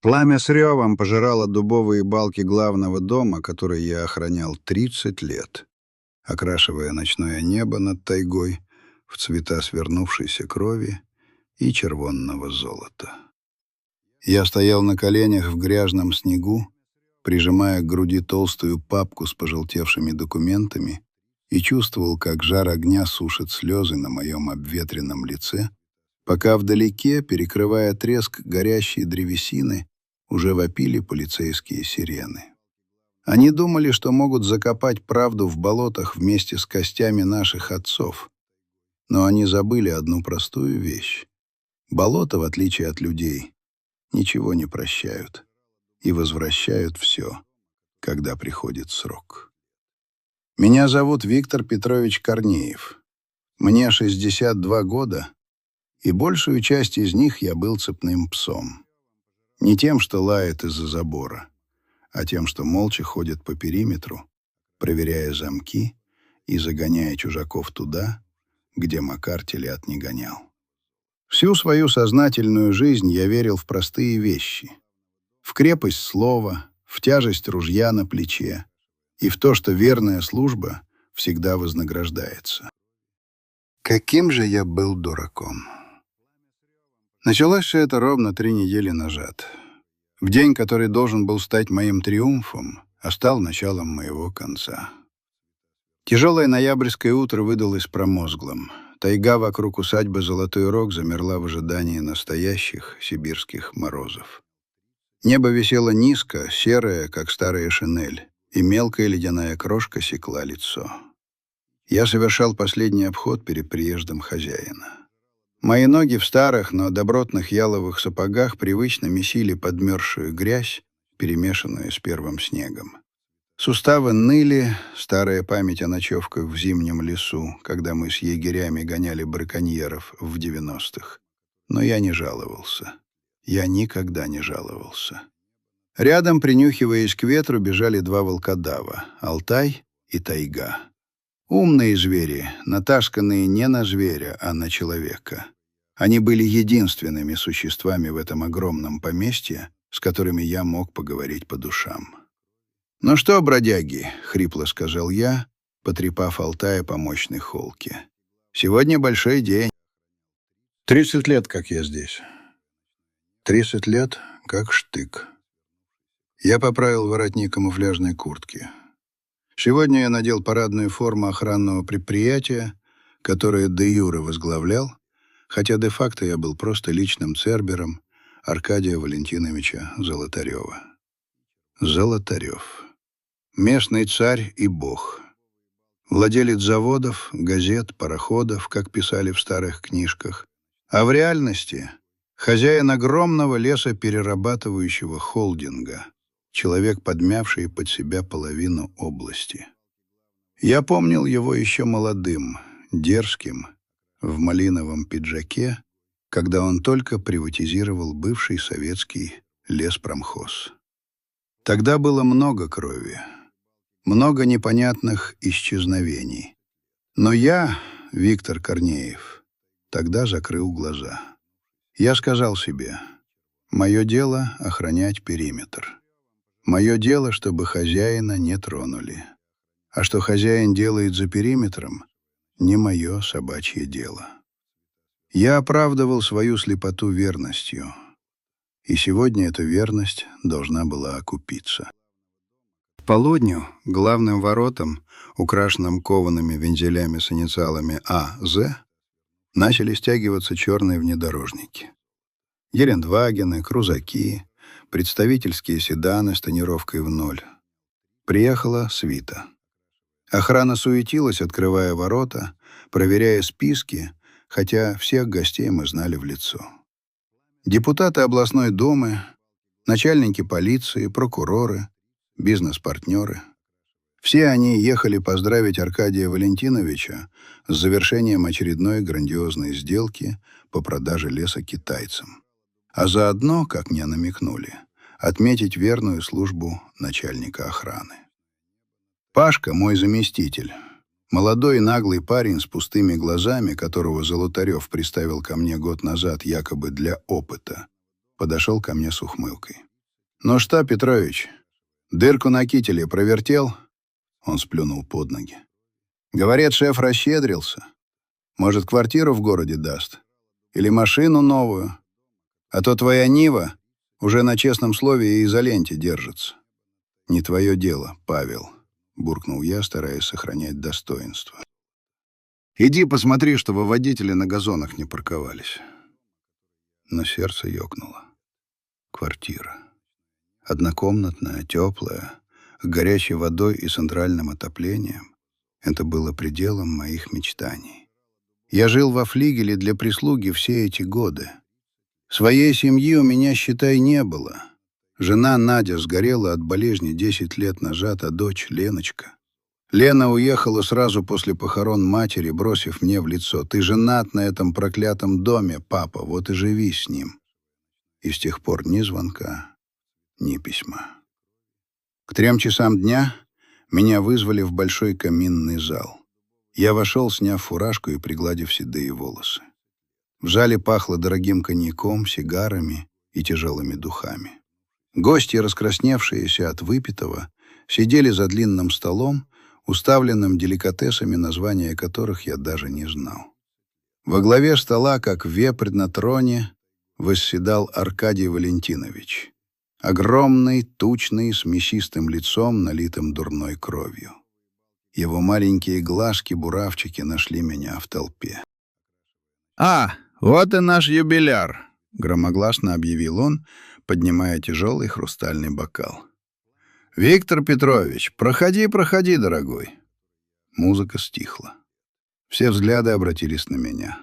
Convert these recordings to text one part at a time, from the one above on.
Пламя с ревом пожирало дубовые балки главного дома, который я охранял 30 лет, окрашивая ночное небо над тайгой в цвета свернувшейся крови и червонного золота. Я стоял на коленях в грязном снегу, прижимая к груди толстую папку с пожелтевшими документами, и чувствовал, как жар огня сушит слезы на моем обветренном лице, пока вдалеке, перекрывая треск горящей древесины, уже вопили полицейские сирены. Они думали, что могут закопать правду в болотах вместе с костями наших отцов. Но они забыли одну простую вещь. Болота, в отличие от людей, ничего не прощают и возвращают все, когда приходит срок. Меня зовут Виктор Петрович Корнеев. Мне 62 года, и большую часть из них я был цепным псом. Не тем, что лает из-за забора, а тем, что молча ходит по периметру, проверяя замки и загоняя чужаков туда, где Макар телят не гонял. Всю свою сознательную жизнь я верил в простые вещи. В крепость слова, в тяжесть ружья на плече и в то, что верная служба всегда вознаграждается. Каким же я был дураком. Началось все это ровно 3 недели назад. В день, который должен был стать моим триумфом, а стал началом моего конца. Тяжелое ноябрьское утро выдалось промозглым. Тайга вокруг усадьбы Золотой Рог замерла в ожидании настоящих сибирских морозов. Небо висело низко, серое, как старая шинель, и мелкая ледяная крошка секла лицо. Я совершал последний обход перед приездом хозяина. Мои ноги в старых, но добротных яловых сапогах привычно месили подмерзшую грязь, перемешанную с первым снегом. Суставы ныли, старая память о ночевках в зимнем лесу, когда мы с егерями гоняли браконьеров в 90-х. Но я не жаловался. Я никогда не жаловался. Рядом, принюхиваясь к ветру, бежали 2 волкодава — Алтай и Тайга. Умные звери, натасканные не на зверя, а на человека. Они были единственными существами в этом огромном поместье, с которыми я мог поговорить по душам. «Ну что, бродяги», — хрипло сказал я, потрепав Алтая по мощной холке, — «сегодня большой день». 30 лет, как я здесь. 30 лет, как штык. Я поправил воротник камуфляжной куртки. Сегодня я надел парадную форму охранного предприятия, которое де-юре возглавлял, хотя де-факто я был просто личным цербером Аркадия Валентиновича Золотарева. Золотарев. Местный царь и бог. Владелец заводов, газет, пароходов, как писали в старых книжках. А в реальности хозяин огромного лесоперерабатывающего холдинга, человек, подмявший под себя половину области. Я помнил его еще молодым, дерзким, в малиновом пиджаке, когда он только приватизировал бывший советский леспромхоз. Тогда было много крови, много непонятных исчезновений. Но я, Виктор Корнеев, тогда закрыл глаза. Я сказал себе: мое дело — охранять периметр. Мое дело, чтобы хозяина не тронули. А что хозяин делает за периметром, не мое собачье дело. Я оправдывал свою слепоту верностью, и сегодня эта верность должна была окупиться. К полудню главным воротам, украшенным коваными вензелями с инициалами А.З., начали стягиваться черные внедорожники. Гелендвагены, крузаки, представительские седаны с тонировкой в 0. Приехала свита. Охрана суетилась, открывая ворота, проверяя списки, хотя всех гостей мы знали в лицо. Депутаты областной думы, начальники полиции, прокуроры, бизнес-партнеры. Все они ехали поздравить Аркадия Валентиновича с завершением очередной грандиозной сделки по продаже леса китайцам. А заодно, как мне намекнули, отметить верную службу начальника охраны. Пашка, мой заместитель, молодой наглый парень с пустыми глазами, которого Золотарев приставил ко мне год назад якобы для опыта, подошел ко мне с ухмылкой. «Ну что, Петрович, дырку на кителе провертел?» Он сплюнул под ноги. «Говорят, шеф расщедрился. Может, квартиру в городе даст? Или машину новую? А то твоя Нива уже на честном слове и изоленте держится». «Не твое дело, Павел», — буркнул я, стараясь сохранять достоинство. «Иди посмотри, чтобы водители на газонах не парковались». Но сердце ёкнуло. Квартира. Однокомнатная, теплая, с горячей водой и центральным отоплением. Это было пределом моих мечтаний. Я жил во флигеле для прислуги все эти годы. Своей семьи у меня, считай, не было. Жена Надя сгорела от болезни 10 лет назад, а дочь Леночка. Лена уехала сразу после похорон матери, бросив мне в лицо: «Ты женат на этом проклятом доме, папа, вот и живи с ним». И с тех пор ни звонка, ни письма. К 3 часам дня меня вызвали в большой каминный зал. Я вошел, сняв фуражку и пригладив седые волосы. В зале пахло дорогим коньяком, сигарами и тяжелыми духами. Гости, раскрасневшиеся от выпитого, сидели за длинным столом, уставленным деликатесами, названия которых я даже не знал. Во главе стола, как вепрь на троне, восседал Аркадий Валентинович. Огромный, тучный, с мясистым лицом, налитым дурной кровью. Его маленькие глазки-буравчики нашли меня в толпе. «А, вот и наш юбиляр!» — громогласно объявил он, поднимая тяжелый хрустальный бокал. «Виктор Петрович, проходи, проходи, дорогой!» Музыка стихла. Все взгляды обратились на меня.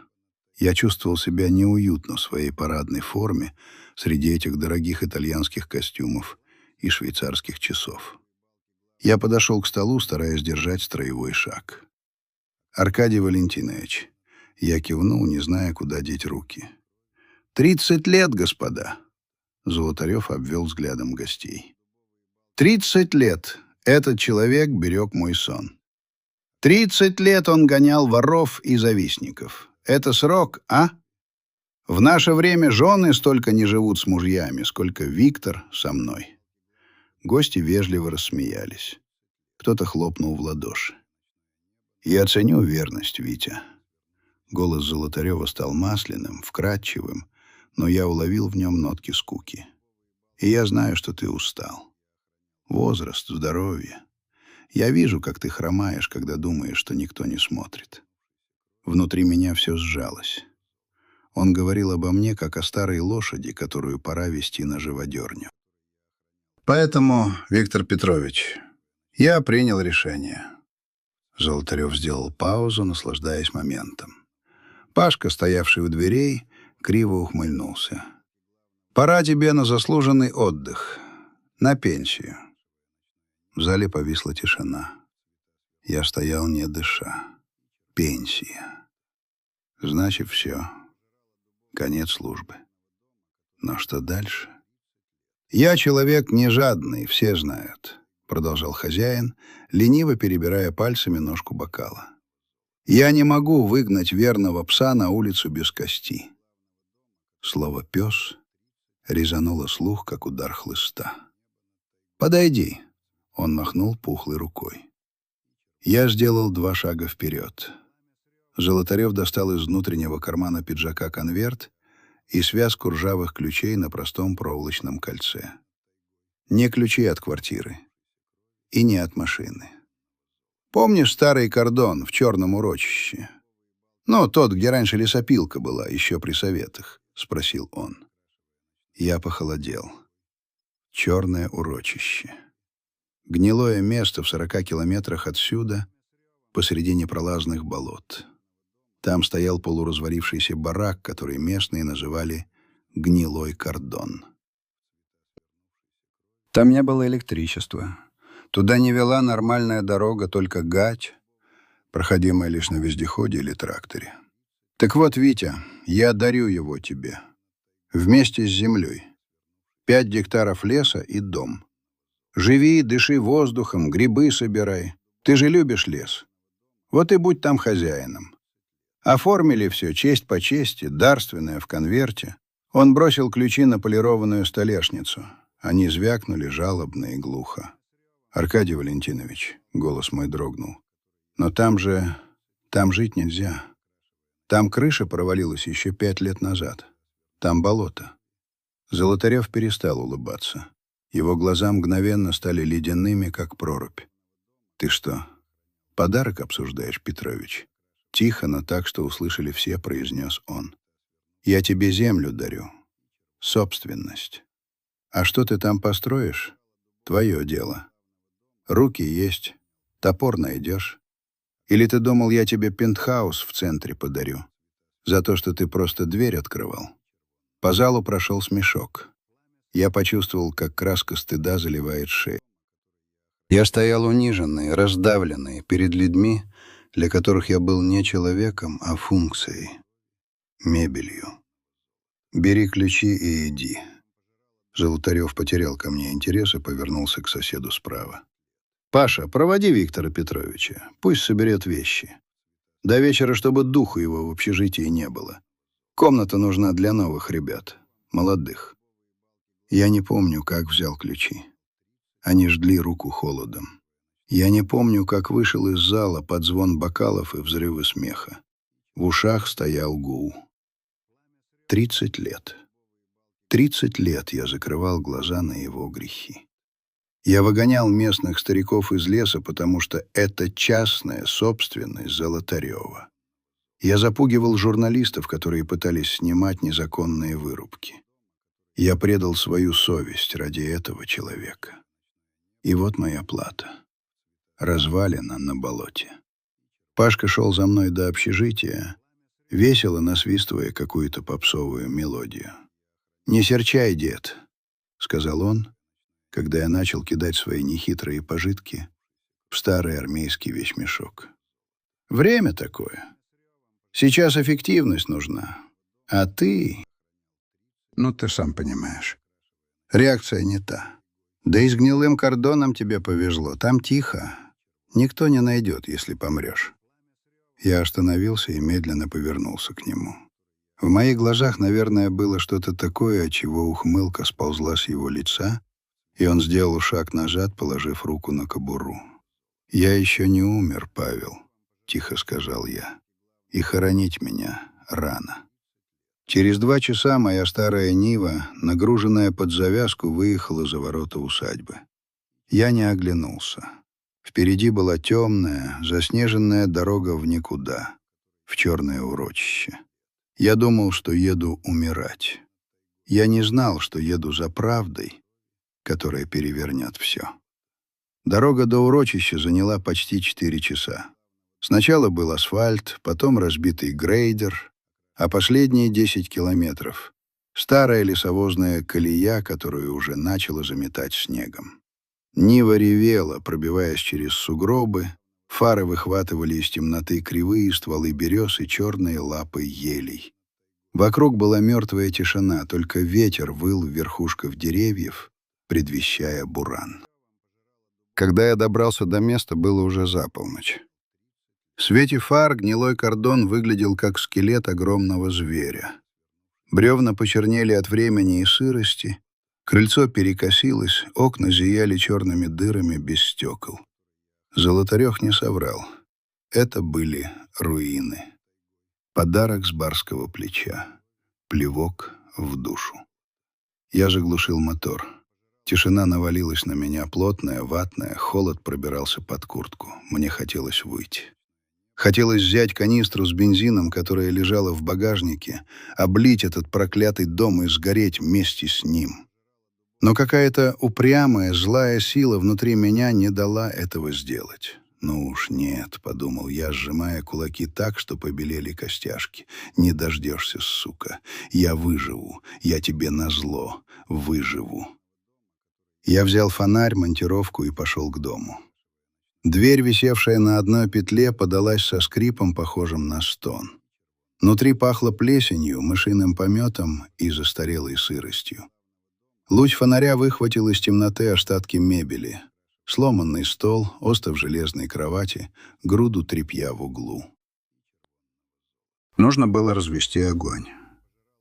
Я чувствовал себя неуютно в своей парадной форме среди этих дорогих итальянских костюмов и швейцарских часов. Я подошел к столу, стараясь держать строевой шаг. «Аркадий Валентинович», я кивнул, не зная, куда деть руки. 30 лет, господа!» Золотарев обвел взглядом гостей. 30 лет этот человек берег мой сон. 30 лет он гонял воров и завистников. Это срок, а? В наше время жены столько не живут с мужьями, сколько Виктор со мной. Гости вежливо рассмеялись. Кто-то хлопнул в ладоши. «Я ценю верность, Витя». Голос Золотарева стал масляным, вкрадчивым, но я уловил в нем нотки скуки. «И я знаю, что ты устал. Возраст, здоровье. Я вижу, как ты хромаешь, когда думаешь, что никто не смотрит». Внутри меня все сжалось. Он говорил обо мне, как о старой лошади, которую пора вести на живодерню. «Поэтому, Виктор Петрович, я принял решение». Золотарев сделал паузу, наслаждаясь моментом. Пашка, стоявший у дверей, криво ухмыльнулся. «Пора тебе на заслуженный отдых, на пенсию». В зале повисла тишина. Я стоял, не дыша. Пенсия. Значит, все. Конец службы. Но что дальше? «Я человек не жадный, все знают», — продолжал хозяин, лениво перебирая пальцами ножку бокала. «Я не могу выгнать верного пса на улицу без кости». Слово «пес» резануло слух, как удар хлыста. «Подойди», — он махнул пухлой рукой. Я сделал 2 шага вперед. Золотарев достал из внутреннего кармана пиджака конверт и связку ржавых ключей на простом проволочном кольце. Не ключи от квартиры и не от машины. «Помнишь старый кордон в черном урочище? Ну, тот, где раньше лесопилка была, еще при советах», — спросил он. Я похолодел. Черное урочище. Гнилое место в 40 километрах отсюда, посреди непролазных болот. Там стоял полуразвалившийся барак, который местные называли «гнилой кордон». Там не было электричества. Туда не вела нормальная дорога, только гать, проходимая лишь на вездеходе или тракторе. Так вот, Витя, я дарю его тебе. Вместе с землей. 5 гектаров леса и дом. Живи, дыши воздухом, грибы собирай. Ты же любишь лес. Вот и будь там хозяином. Оформили все, честь по чести, дарственное в конверте. Он бросил ключи на полированную столешницу. Они звякнули жалобно и глухо. «Аркадий Валентинович», — голос мой дрогнул, — «но там жить нельзя. Там крыша провалилась еще 5 лет назад. Там болото». Золотарев перестал улыбаться. Его глаза мгновенно стали ледяными, как прорубь. «Ты что, подарок обсуждаешь, Петрович?» Тихо, но так, что услышали все, произнес он. «Я тебе землю дарю. Собственность. А что ты там построишь? Твое дело. Руки есть, топор найдешь. Или ты думал, я тебе пентхаус в центре подарю? За то, что ты просто дверь открывал?» По залу прошел смешок. Я почувствовал, как краска стыда заливает шею. Я стоял униженный, раздавленный перед людьми, для которых я был не человеком, а функцией, мебелью. «Бери ключи и иди». Золотарев потерял ко мне интерес и повернулся к соседу справа. «Паша, проводи Виктора Петровича. Пусть соберет вещи. До вечера, чтобы духу его в общежитии не было. Комната нужна для новых ребят, молодых». Я не помню, как взял ключи. Они жгли руку холодом. Я не помню, как вышел из зала под звон бокалов и взрывы смеха. В ушах стоял гул. 30 лет. 30 лет я закрывал глаза на его грехи. Я выгонял местных стариков из леса, потому что это частная собственность Золотарева. Я запугивал журналистов, которые пытались снимать незаконные вырубки. Я предал свою совесть ради этого человека. И вот моя плата. Развалина на болоте. Пашка шел за мной до общежития, весело насвистывая какую-то попсовую мелодию. «Не серчай, дед», — сказал он, когда я начал кидать свои нехитрые пожитки в старый армейский вещмешок. «Время такое. Сейчас эффективность нужна. А ты...» «Ну, ты сам понимаешь. Реакция не та. Да и с гнилым кордоном тебе повезло. Там тихо. Никто не найдет, если помрешь». Я остановился и медленно повернулся к нему. В моих глазах, наверное, было что-то такое, от чего ухмылка сползла с его лица, и он сделал шаг назад, положив руку на кобуру. «Я еще не умер, Павел», — тихо сказал я, — «и хоронить меня рано». Через 2 часа моя старая Нива, нагруженная под завязку, выехала за ворота усадьбы. Я не оглянулся. Впереди была темная, заснеженная дорога в никуда, в черное урочище. Я думал, что еду умирать. Я не знал, что еду за правдой, которая перевернет все. Дорога до урочища заняла почти 4 часа. Сначала был асфальт, потом разбитый грейдер, а последние 10 километров — старая лесовозная колея, которую уже начало заметать снегом. Нива ревела, пробиваясь через сугробы, фары выхватывали из темноты кривые стволы берез и черные лапы елей. Вокруг была мертвая тишина, только ветер выл в верхушках деревьев, предвещая буран. Когда я добрался до места, было уже за полночь. В свете фар гнилой кордон выглядел как скелет огромного зверя. Бревна почернели от времени и сырости, крыльцо перекосилось, окна зияли черными дырами без стекол. Золотарев не соврал. Это были руины. Подарок с барского плеча. Плевок в душу. Я заглушил мотор. Тишина навалилась на меня, плотная, ватная, холод пробирался под куртку. Мне хотелось выйти. Хотелось взять канистру с бензином, которая лежала в багажнике, облить этот проклятый дом и сгореть вместе с ним. Но какая-то упрямая, злая сила внутри меня не дала этого сделать. «Ну уж нет», — подумал я, сжимая кулаки так, что побелели костяшки. «Не дождешься, сука. Я выживу. Я тебе назло. Выживу». Я взял фонарь, монтировку и пошел к дому. Дверь, висевшая на одной петле, подалась со скрипом, похожим на стон. Внутри пахло плесенью, мышиным пометом и застарелой сыростью. Луч фонаря выхватил из темноты остатки мебели. Сломанный стол, остов железной кровати, груду тряпья в углу. Нужно было развести огонь.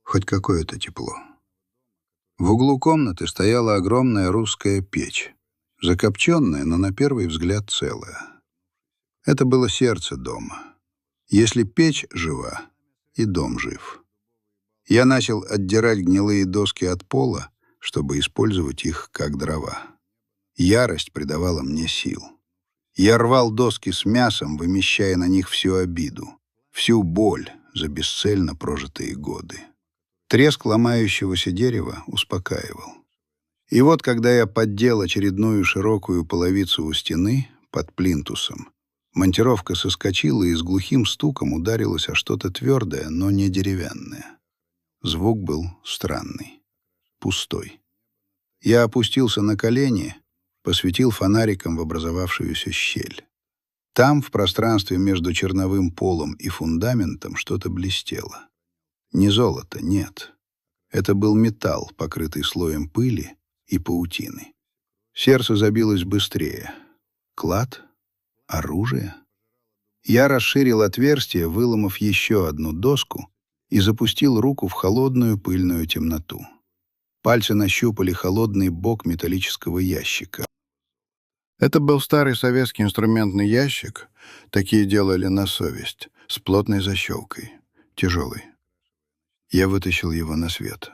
Хоть какое-то тепло. В углу комнаты стояла огромная русская печь, закопченная, но на первый взгляд целая. Это было сердце дома. Если печь жива, и дом жив. Я начал отдирать гнилые доски от пола, чтобы использовать их как дрова. Ярость придавала мне сил. Я рвал доски с мясом, вымещая на них всю обиду, всю боль за бесцельно прожитые годы. Треск ломающегося дерева успокаивал. И вот, когда я поддел очередную широкую половицу у стены под плинтусом, монтировка соскочила и с глухим стуком ударилась о что-то твердое, но не деревянное. Звук был странный, пустой. Я опустился на колени, посветил фонариком в образовавшуюся щель. Там, в пространстве между черновым полом и фундаментом, что-то блестело. Не золото, нет. Это был металл, покрытый слоем пыли и паутины. Сердце забилось быстрее. Клад? Оружие? Я расширил отверстие, выломав еще одну доску, и запустил руку в холодную пыльную темноту. Пальцы нащупали холодный бок металлического ящика. Это был старый советский инструментный ящик, такие делали на совесть, с плотной защелкой, тяжелый. Я вытащил его на свет.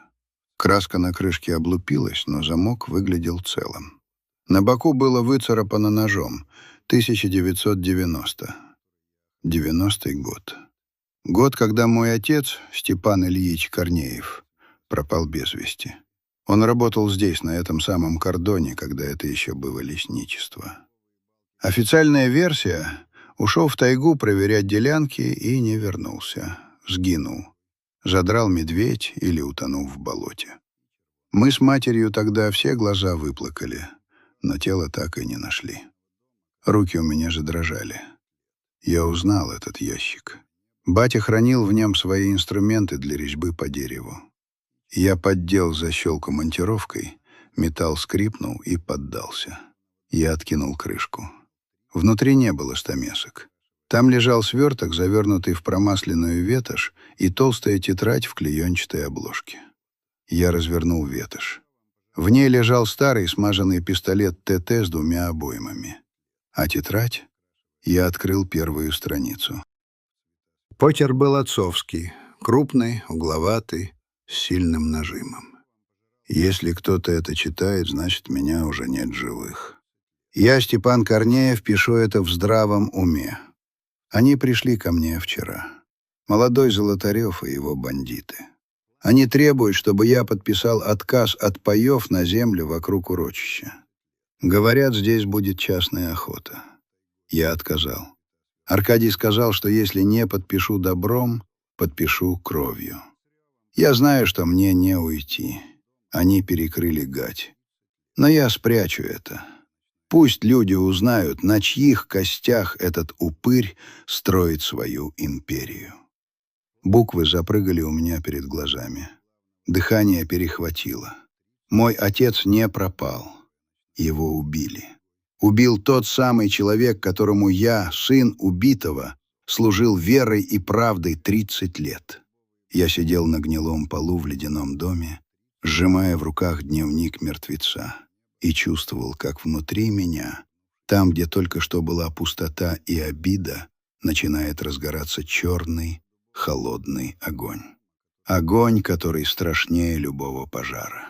Краска на крышке облупилась, но замок выглядел целым. На боку было выцарапано ножом 1990. 90-й год. Год, когда мой отец, Степан Ильич Корнеев, пропал без вести. Он работал здесь, на этом самом кордоне, когда это еще было лесничество. Официальная версия — ушел в тайгу проверять делянки и не вернулся. Сгинул. Задрал медведь или утонул в болоте. Мы с матерью тогда все глаза выплакали, но тело так и не нашли. Руки у меня же дрожали. Я узнал этот ящик. Батя хранил в нем свои инструменты для резьбы по дереву. Я поддел защелку монтировкой, металл скрипнул и поддался. Я откинул крышку. Внутри не было стамесок. Там лежал сверток, завернутый в промасленную ветошь, и толстая тетрадь в клеенчатой обложке. Я развернул ветошь. В ней лежал старый смазанный пистолет ТТ с 2 обоймами. А тетрадь? Я открыл первую страницу. Почерк был отцовский, крупный, угловатый, с сильным нажимом. Если кто-то это читает, значит, меня уже нет живых. Я, Степан Корнеев, пишу это в здравом уме. Они пришли ко мне вчера. Молодой Золотарев и его бандиты. Они требуют, чтобы я подписал отказ от паев на землю вокруг урочища. Говорят, здесь будет частная охота. Я отказал. Аркадий сказал, что если не подпишу добром, подпишу кровью. Я знаю, что мне не уйти. Они перекрыли гать. Но я спрячу это. Пусть люди узнают, на чьих костях этот упырь строит свою империю. Буквы запрыгали у меня перед глазами. Дыхание перехватило. Мой отец не пропал. Его убили. Убил тот самый человек, которому я, сын убитого, служил верой и правдой 30 лет. Я сидел на гнилом полу в ледяном доме, сжимая в руках дневник мертвеца, и чувствовал, как внутри меня, там, где только что была пустота и обида, начинает разгораться черный, холодный огонь. Огонь, который страшнее любого пожара.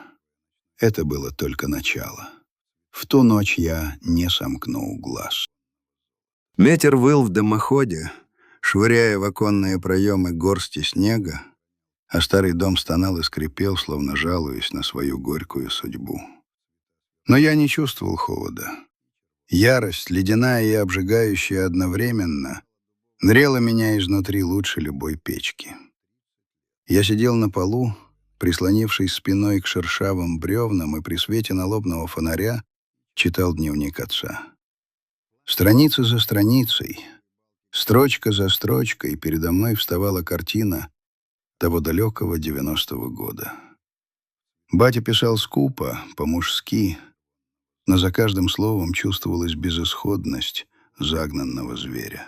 Это было только начало. В ту ночь я не сомкнул глаз. Ветер выл в дымоходе, швыряя в оконные проемы горсти снега, а старый дом стонал и скрипел, словно жалуясь на свою горькую судьбу. Но я не чувствовал холода. Ярость, ледяная и обжигающая одновременно, грела меня изнутри лучше любой печки. Я сидел на полу, прислонившись спиной к шершавым бревнам, и при свете налобного фонаря читал дневник отца. Страница за страницей, строчка за строчкой передо мной вставала картина того далекого 90-го года. Батя писал скупо, по-мужски, но за каждым словом чувствовалась безысходность загнанного зверя.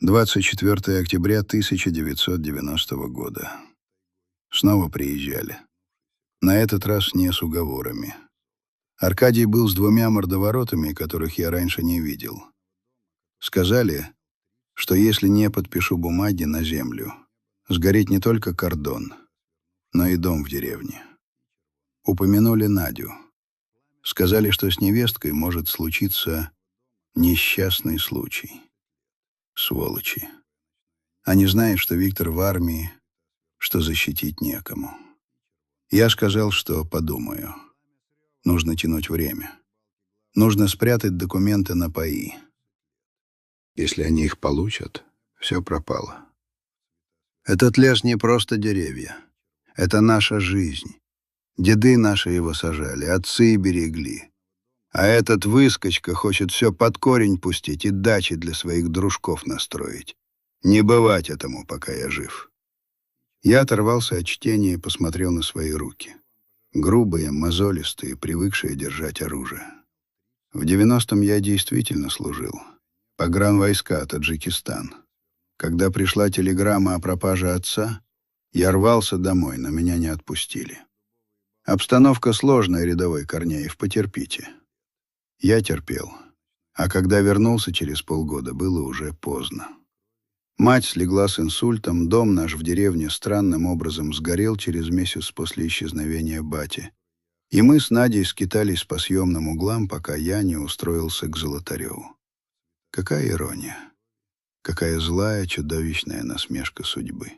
24 октября 1990 года. Снова приезжали. На этот раз не с уговорами. Аркадий был с двумя мордоворотами, которых я раньше не видел. Сказали, что если не подпишу бумаги на землю, сгорит не только кордон, но и дом в деревне. Упомянули Надю. Сказали, что с невесткой может случиться несчастный случай. Сволочи. Они знают, что Виктор в армии, что защитить некому. Я сказал, что подумаю. Нужно тянуть время. Нужно спрятать документы на ПАИ. Если они их получат, все пропало. Этот лес не просто деревья. Это наша жизнь. Деды наши его сажали, отцы берегли. А этот выскочка хочет все под корень пустить и дачи для своих дружков настроить. Не бывать этому, пока я жив. Я оторвался от чтения и посмотрел на свои руки. Грубые, мозолистые, привыкшие держать оружие. В 90-м я действительно служил. Погранвойска, Таджикистан. Когда пришла телеграмма о пропаже отца, я рвался домой, но меня не отпустили. Обстановка сложная, рядовой Корнеев, потерпите. Я терпел. А когда вернулся через полгода, было уже поздно. Мать слегла с инсультом, дом наш в деревне странным образом сгорел через месяц после исчезновения бати. И мы с Надей скитались по съемным углам, пока я не устроился к Золотареву. Какая ирония. Какая злая, чудовищная насмешка судьбы.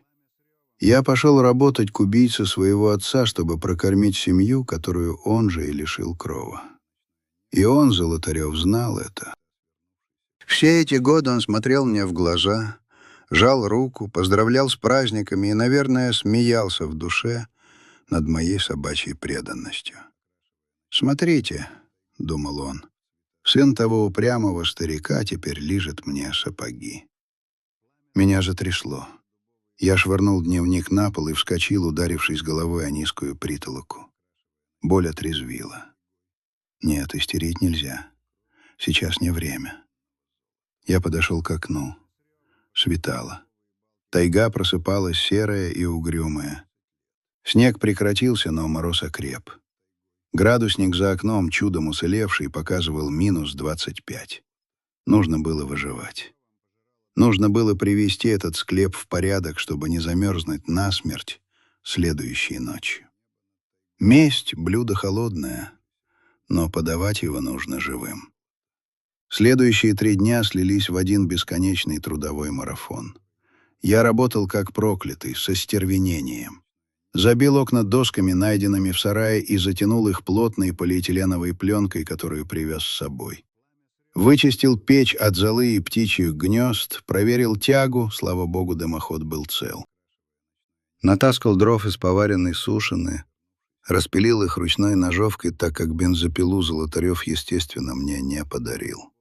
Я пошел работать к убийце своего отца, чтобы прокормить семью, которую он же и лишил крова. И он, Золотарев, знал это. Все эти годы он смотрел мне в глаза, жал руку, поздравлял с праздниками и, наверное, смеялся в душе над моей собачьей преданностью. «Смотрите», — думал он, — «сын того упрямого старика теперь лижет мне сапоги». Меня затрясло. Я швырнул дневник на пол и вскочил, ударившись головой о низкую притолоку. Боль отрезвила. Нет, истерить нельзя. Сейчас не время. Я подошел к окну. Светало. Тайга просыпалась серая и угрюмая. Снег прекратился, но мороз окреп. Градусник за окном, чудом уцелевший, показывал -25. Нужно было выживать. Нужно было привести этот склеп в порядок, чтобы не замерзнуть насмерть следующей ночью. Месть — блюдо холодное, но подавать его нужно живым. Следующие 3 дня слились в один бесконечный трудовой марафон. Я работал как проклятый, со стервенением. Забил окна досками, найденными в сарае, и затянул их плотной полиэтиленовой пленкой, которую привез с собой. Вычистил печь от золы и птичьих гнезд, проверил тягу, слава богу, дымоход был цел. Натаскал дров из поваренной сушины, распилил их ручной ножовкой, так как бензопилу Золотарев, естественно, мне не подарил.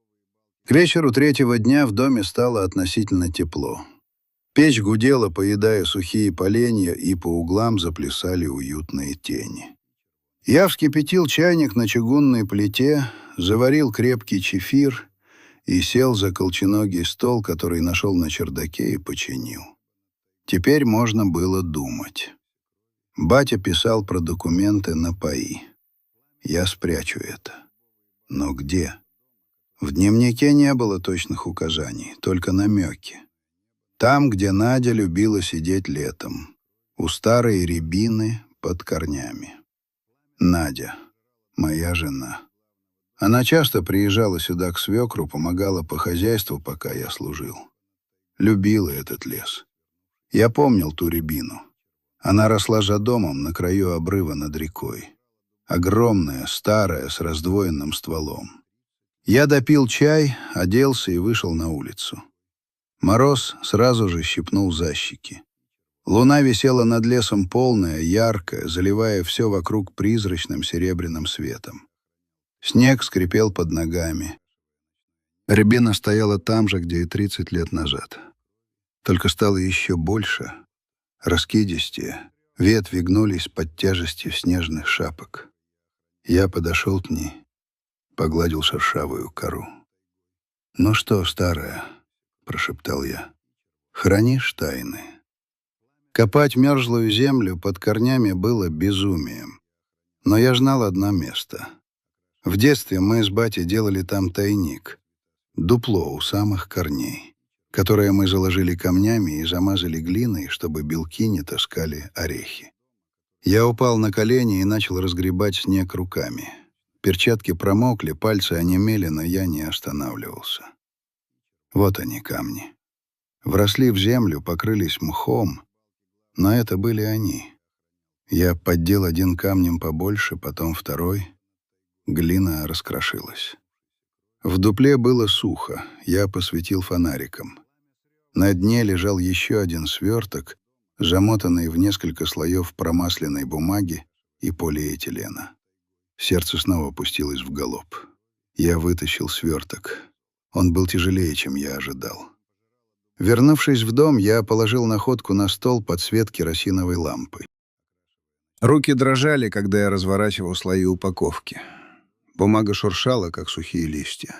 К вечеру 3-го дня в доме стало относительно тепло. Печь гудела, поедая сухие поленья, и по углам заплясали уютные тени. Я вскипятил чайник на чугунной плите, заварил крепкий чефир и сел за колченогий стол, который нашел на чердаке, и починил. Теперь можно было думать. Батя писал про документы на ПАИ. Я спрячу это. Но где? В дневнике не было точных указаний, только намеки. Там, где Надя любила сидеть летом, у старой рябины под корнями. Надя, моя жена. Она часто приезжала сюда к свекру, помогала по хозяйству, пока я служил. Любила этот лес. Я помнил ту рябину. Она росла за домом на краю обрыва над рекой. Огромная, старая, с раздвоенным стволом. Я допил чай, оделся и вышел на улицу. Мороз сразу же щипнул за щеки. Луна висела над лесом полная, яркая, заливая все вокруг призрачным серебряным светом. Снег скрипел под ногами. Рябина стояла там же, где и 30 лет назад. Только стало еще больше, раскидистее, ветви гнулись под тяжестью снежных шапок. Я подошел к ней, погладил шершавую кору. «Ну что, старая?» — прошептал я. «Хранишь тайны?» Копать мерзлую землю под корнями было безумием. Но я знал одно место. В детстве мы с батей делали там тайник, дупло у самых корней, которое мы заложили камнями и замазали глиной, чтобы белки не таскали орехи. Я упал на колени и начал разгребать снег руками. Перчатки промокли, пальцы онемели, но я не останавливался. Вот они, камни. Вросли в землю, покрылись мхом, но это были они. Я поддел один камнем побольше, потом второй. Глина раскрошилась. В дупле было сухо, я посветил фонариком. На дне лежал еще один сверток, замотанный в несколько слоев промасленной бумаги и полиэтилена. Сердце снова опустилось в галоп. Я вытащил сверток. Он был тяжелее, чем я ожидал. Вернувшись в дом, я положил находку на стол под свет керосиновой лампы. Руки дрожали, когда я разворачивал слои упаковки. Бумага шуршала, как сухие листья.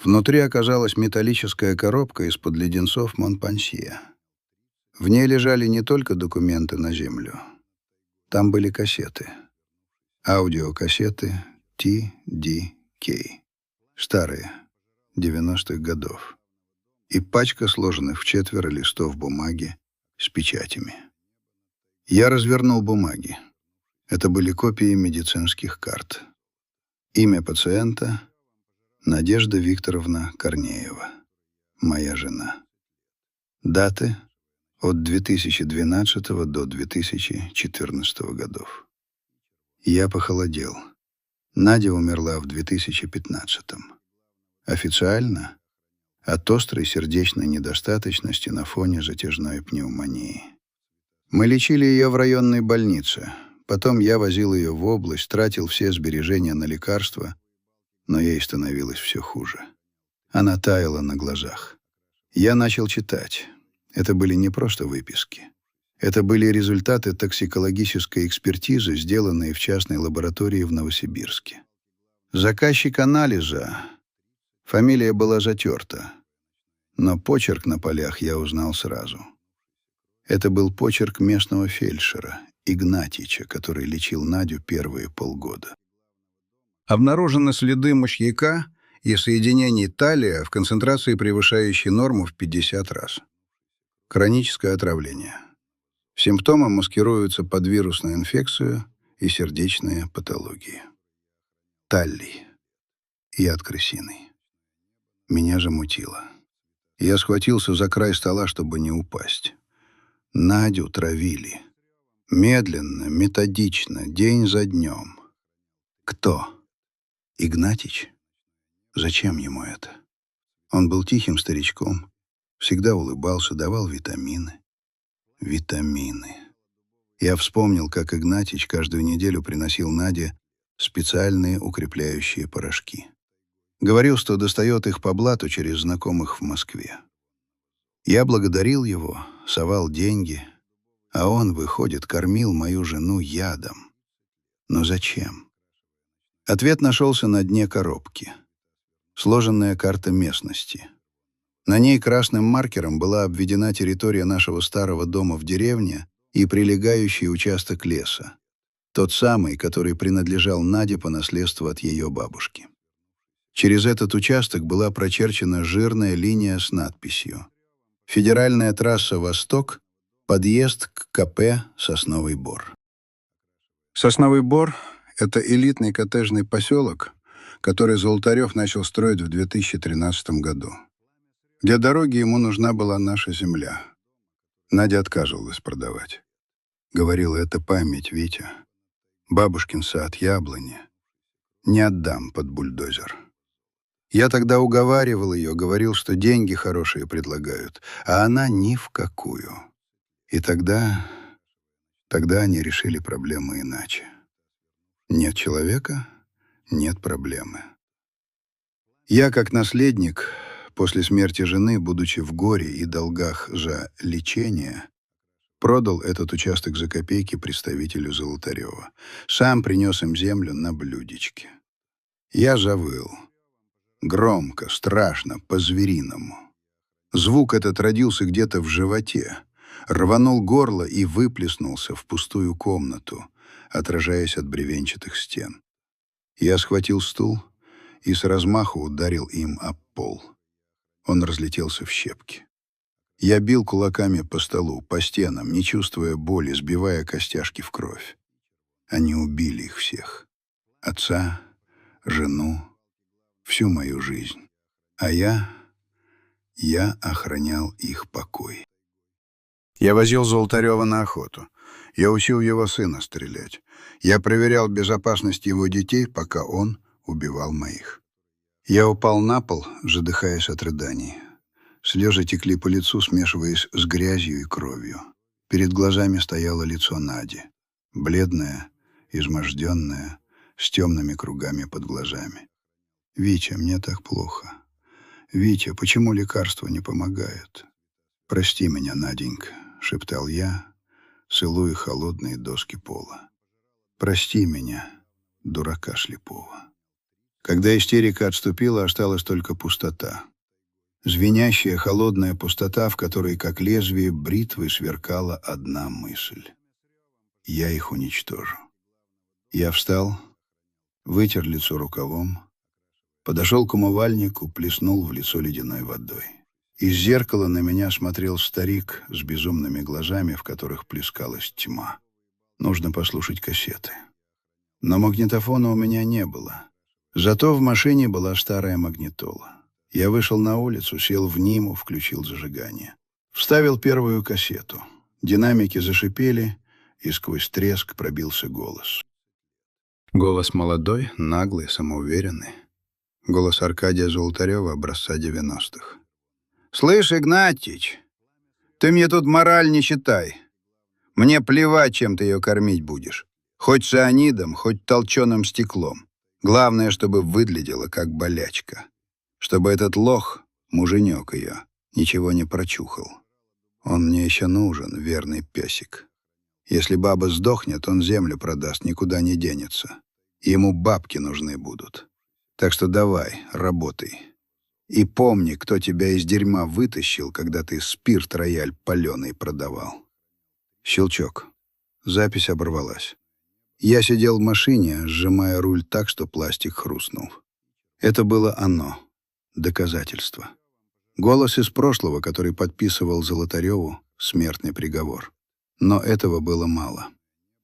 Внутри оказалась металлическая коробка из-под леденцов Монпансье. В ней лежали не только документы на землю. Там были кассеты. Аудиокассеты TDK. Старые, 90-х годов. И пачка сложенных в четверо листов бумаги с печатями. Я развернул бумаги. Это были копии медицинских карт. Имя пациента — Надежда Викторовна Корнеева, моя жена. Даты — от 2012 до 2014 годов. Я похолодел. Надя умерла в 2015. Официально — от острой сердечной недостаточности на фоне затяжной пневмонии. Мы лечили ее в районной больнице. Потом я возил ее в область, тратил все сбережения на лекарства, но ей становилось все хуже. Она таяла на глазах. Я начал читать. Это были не просто выписки. Это были результаты токсикологической экспертизы, сделанные в частной лаборатории в Новосибирске. Заказчик анализа, фамилия была затерта, но почерк на полях я узнал сразу. Это был почерк местного фельдшера, Игнатьича, который лечил Надю первые полгода. Обнаружены следы мышьяка и соединений талия в концентрации, превышающей норму в 50 раз. Хроническое отравление. Симптомы маскируются под вирусную инфекцию и сердечные патологии. Таллий. Яд крысиный. Меня замутило. Я схватился за край стола, чтобы не упасть. Надю травили. Медленно, методично, день за днем. Кто? Игнатьич? Зачем ему это? Он был тихим старичком, всегда улыбался, давал витамины. Витамины. Я вспомнил, как Игнатьич каждую неделю приносил Наде специальные укрепляющие порошки. Говорил, что достает их по блату через знакомых в Москве. Я благодарил его, совал деньги, а он, выходит, кормил мою жену ядом. Но зачем? Ответ нашелся на дне коробки. Сложенная карта местности. На ней красным маркером была обведена территория нашего старого дома в деревне и прилегающий участок леса. Тот самый, который принадлежал Наде по наследству от ее бабушки. Через этот участок была прочерчена жирная линия с надписью «Федеральная трасса «Восток», подъезд к КП «Сосновый Бор». Сосновый Бор — это элитный коттеджный поселок, который Золотарев начал строить в 2013 году. Для дороги ему нужна была наша земля. Надя отказывалась продавать. Говорила, это память, Витя. Бабушкин сад, яблони. Не отдам под бульдозер. Я тогда уговаривал ее, говорил, что деньги хорошие предлагают, а она ни в какую. И тогда они решили проблему иначе. Нет человека — нет проблемы. Я, как наследник, после смерти жены, будучи в горе и долгах за лечение, продал этот участок за копейки представителю Золотарева. Сам принес им землю на блюдечке. Я завыл. Громко, страшно, по-звериному. Звук этот родился где-то в животе, рванул горло и выплеснулся в пустую комнату. отражаясь от бревенчатых стен. Я схватил стул и с размаху ударил им об пол. Он разлетелся в щепки. Я бил кулаками по столу, по стенам, не чувствуя боли, сбивая костяшки в кровь. Они убили их всех. Отца, жену, всю мою жизнь. А я охранял их покой. Я возил Золотарева на охоту. Я учил его сына стрелять. Я проверял безопасность его детей, пока он убивал моих. Я упал на пол, задыхаясь от рыданий. Слезы текли по лицу, смешиваясь с грязью и кровью. Перед глазами стояло лицо Нади. Бледное, изможденное, с темными кругами под глазами. «Витя, мне так плохо. Витя, почему лекарства не помогают? Прости меня, Наденька», — шептал я, целуя холодные доски пола. «Прости меня, дурака слепого». Когда истерика отступила, осталась только пустота. Звенящая холодная пустота, в которой, как лезвие бритвы, сверкала одна мысль. Я их уничтожу. Я встал, вытер лицо рукавом, подошел к умывальнику, плеснул в лицо ледяной водой. Из зеркала на меня смотрел старик с безумными глазами, в которых плескалась тьма. Нужно послушать кассеты. Но магнитофона у меня не было. Зато в машине была старая магнитола. Я вышел на улицу, сел в Ниму, включил зажигание. Вставил первую кассету. Динамики зашипели, и сквозь треск пробился голос. Голос молодой, наглый, самоуверенный. Голос Аркадия Золотарева образца 90-х. «Слышь, Игнатьич, ты мне тут мораль не читай. Мне плевать, чем ты ее кормить будешь. Хоть цианидом, хоть толченым стеклом. Главное, чтобы выглядела как болячка. Чтобы этот лох, муженек ее, ничего не прочухал. Он мне еще нужен, верный песик. Если баба сдохнет, он землю продаст, никуда не денется. Ему бабки нужны будут. Так что давай, работай. И помни, кто тебя из дерьма вытащил, когда ты спирт-рояль паленый продавал». Щелчок. Запись оборвалась. Я сидел в машине, сжимая руль так, что пластик хрустнул. Это было оно. Доказательство. Голос из прошлого, который подписывал Золотареву смертный приговор. Но этого было мало.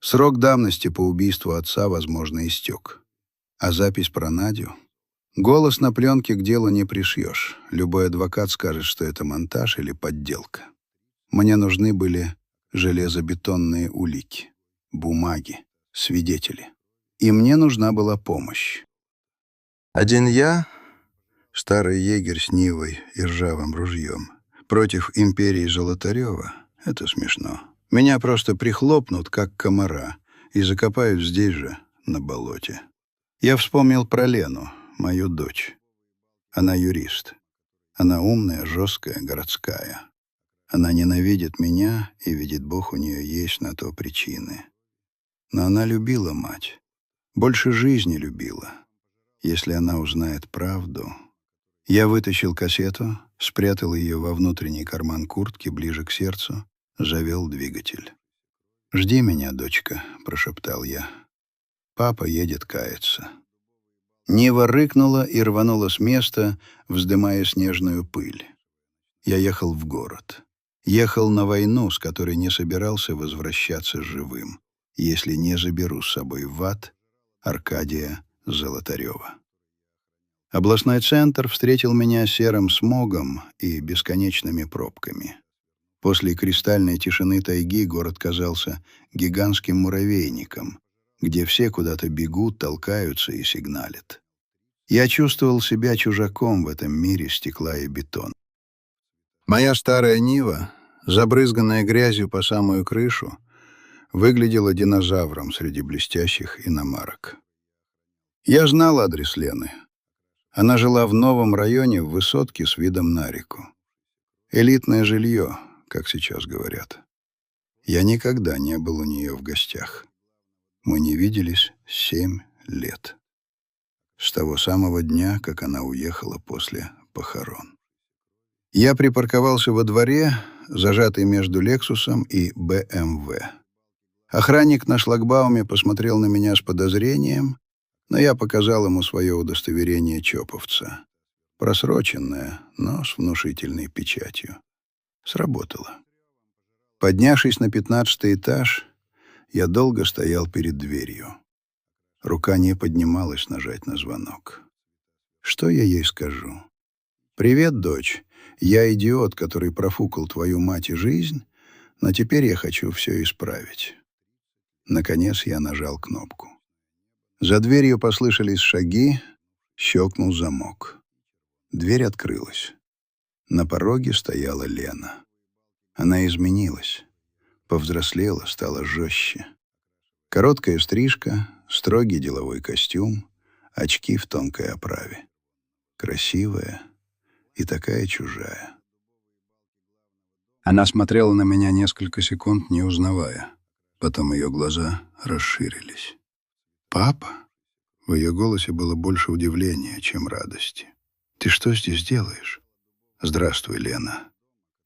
Срок давности по убийству отца, возможно, истек. А запись про Надю? Голос на пленке к делу не пришьешь. Любой адвокат скажет, что это монтаж или подделка. Мне нужны были железобетонные улики, бумаги, свидетели. И мне нужна была помощь. Один я, старый егерь с Нивой и ржавым ружьем, против империи Золотарева — это смешно. Меня просто прихлопнут, как комара, и закопают здесь же, на болоте. Я вспомнил про Лену, мою дочь. Она юрист. Она умная, жесткая, городская. Она ненавидит меня, и, видит Бог, у нее есть на то причины. Но она любила мать. Больше жизни любила. Если она узнает правду... Я вытащил кассету, спрятал ее во внутренний карман куртки ближе к сердцу, завел двигатель. «Жди меня, дочка», — прошептал я. «Папа едет каяться». Нива рыкнула и рванула с места, вздымая снежную пыль. Я ехал в город. Ехал на войну, с которой не собирался возвращаться живым, если не заберу с собой в ад Аркадия Золотарева. Областной центр встретил меня серым смогом и бесконечными пробками. После кристальной тишины тайги город казался гигантским муравейником, где все куда-то бегут, толкаются и сигналят. Я чувствовал себя чужаком в этом мире стекла и бетона. Моя старая Нива, забрызганная грязью по самую крышу, выглядела динозавром среди блестящих иномарок. Я знал адрес Лены. Она жила в новом районе в высотке с видом на реку. Элитное жилье, как сейчас говорят. Я никогда не был у нее в гостях. Мы не виделись 7 лет. С того самого дня, как она уехала после похорон. Я припарковался во дворе, зажатый между «Лексусом» и «БМВ». Охранник на шлагбауме посмотрел на меня с подозрением, но я показал ему свое удостоверение чоповца. Просроченное, но с внушительной печатью. Сработало. Поднявшись на 15-й этаж, я долго стоял перед дверью. Рука не поднималась нажать на звонок. Что я ей скажу? «Привет, дочь. Я идиот, который профукал твою мать и жизнь, но теперь я хочу все исправить». Наконец я нажал кнопку. За дверью послышались шаги, щелкнул замок. Дверь открылась. На пороге стояла Лена. Она изменилась, повзрослела, стала жестче. Короткая стрижка, строгий деловой костюм, очки в тонкой оправе. Красивая и такая чужая. Она смотрела на меня несколько секунд, не узнавая. Потом ее глаза расширились. «Папа?» В ее голосе было больше удивления, чем радости. «Ты что здесь делаешь?» «Здравствуй, Лена».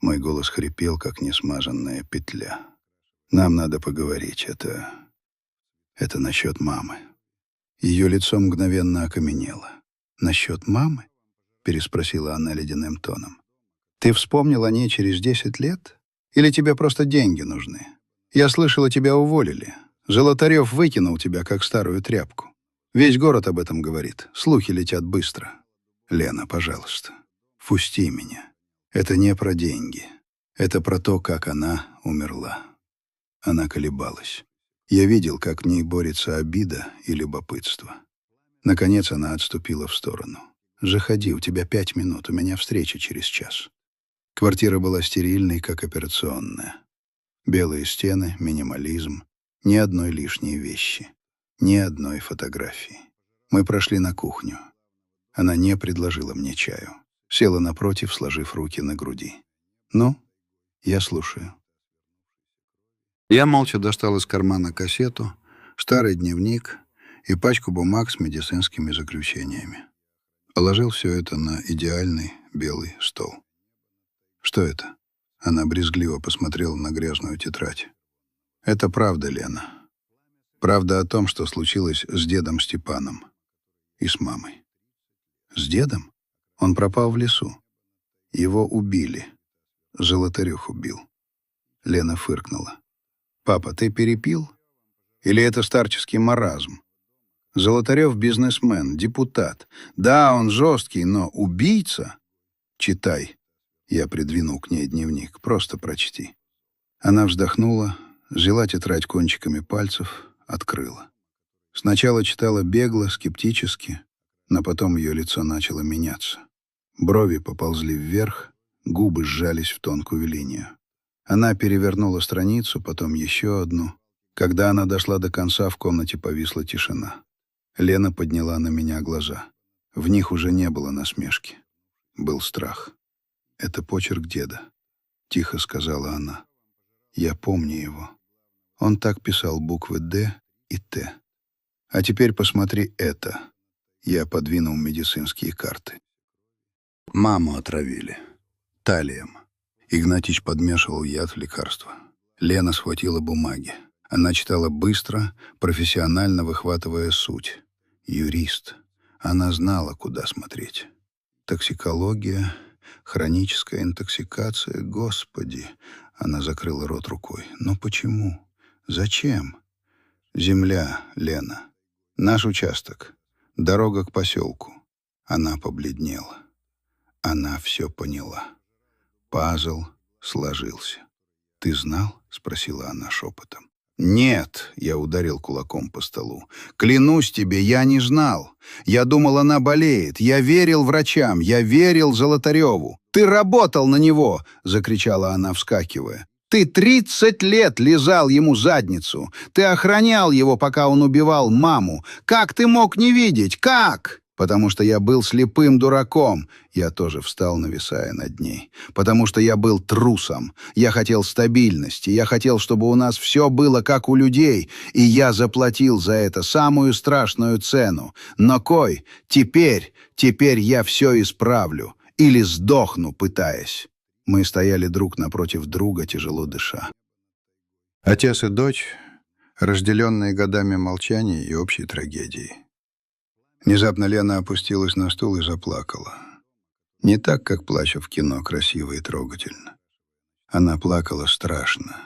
Мой голос хрипел, как несмазанная петля. «Нам надо поговорить. Это насчет мамы». Ее лицо мгновенно окаменело. «Насчет мамы?» — переспросила она ледяным тоном. «Ты вспомнил о ней через 10 лет? Или тебе просто деньги нужны? Я слышала, тебя уволили. Золотарев выкинул тебя, как старую тряпку. Весь город об этом говорит. Слухи летят быстро. Лена, пожалуйста, впусти меня. Это не про деньги. Это про то, как она умерла». Она колебалась. Я видел, как в ней борется обида и любопытство. Наконец она отступила в сторону. «Заходи, у тебя 5 минут, у меня встреча через час». Квартира была стерильной, как операционная. Белые стены, минимализм, ни одной лишней вещи, ни одной фотографии. Мы прошли на кухню. Она не предложила мне чаю. Села напротив, сложив руки на груди. «Ну, я слушаю». Я молча достал из кармана кассету, старый дневник и пачку бумаг с медицинскими заключениями. Положил все это на идеальный белый стол. «Что это?» Она брезгливо посмотрела на грязную тетрадь. «Это правда, Лена. Правда о том, что случилось с дедом Степаном и с мамой». «С дедом? Он пропал в лесу. Его убили. Золотарев убил». Лена фыркнула. «Папа, ты перепил? Или это старческий маразм? Золотарев бизнесмен, депутат. Да, он жесткий, но убийца? Читай». Я придвинул к ней дневник. «Просто прочти». Она вздохнула, взяла тетрадь кончиками пальцев, открыла. Сначала читала бегло, скептически, но потом ее лицо начало меняться. Брови поползли вверх, губы сжались в тонкую линию. Она перевернула страницу, потом еще одну. Когда она дошла до конца, в комнате повисла тишина. Лена подняла на меня глаза. В них уже не было насмешки. Был страх. «Это почерк деда», — тихо сказала она. «Я помню его. Он так писал буквы «Д» и «Т». А теперь посмотри это». Я подвинул медицинские карты. Маму отравили. Талием. Игнатьич подмешивал яд в лекарство. Лена схватила бумаги. Она читала быстро, профессионально выхватывая суть. Юрист. Она знала, куда смотреть. Токсикология, хроническая интоксикация. Господи! Она закрыла рот рукой. Но почему? Зачем? Земля, Лена. Наш участок. Дорога к поселку. Она побледнела. Она все поняла. Пазл сложился. «Ты знал?» — спросила она шепотом. «Нет», — я ударил кулаком по столу. «Клянусь тебе, я не знал. Я думал, она болеет. Я верил врачам. Я верил Золотареву. Ты работал на него!» — закричала она, вскакивая. «Ты 30 лет лизал ему задницу. Ты охранял его, пока он убивал маму. Как ты мог не видеть? Как?» «Потому что я был слепым дураком». Я тоже встал, нависая над ней. «Потому что я был трусом. Я хотел стабильности. Я хотел, чтобы у нас все было как у людей. И я заплатил за это самую страшную цену. Но, Кой, теперь я все исправлю. Или сдохну, пытаясь». Мы стояли друг напротив друга, тяжело дыша. Отец и дочь разделенные годами молчания и общей трагедии. Внезапно Лена опустилась на стул и заплакала. Не так, как плачу в кино, красиво и трогательно. Она плакала страшно,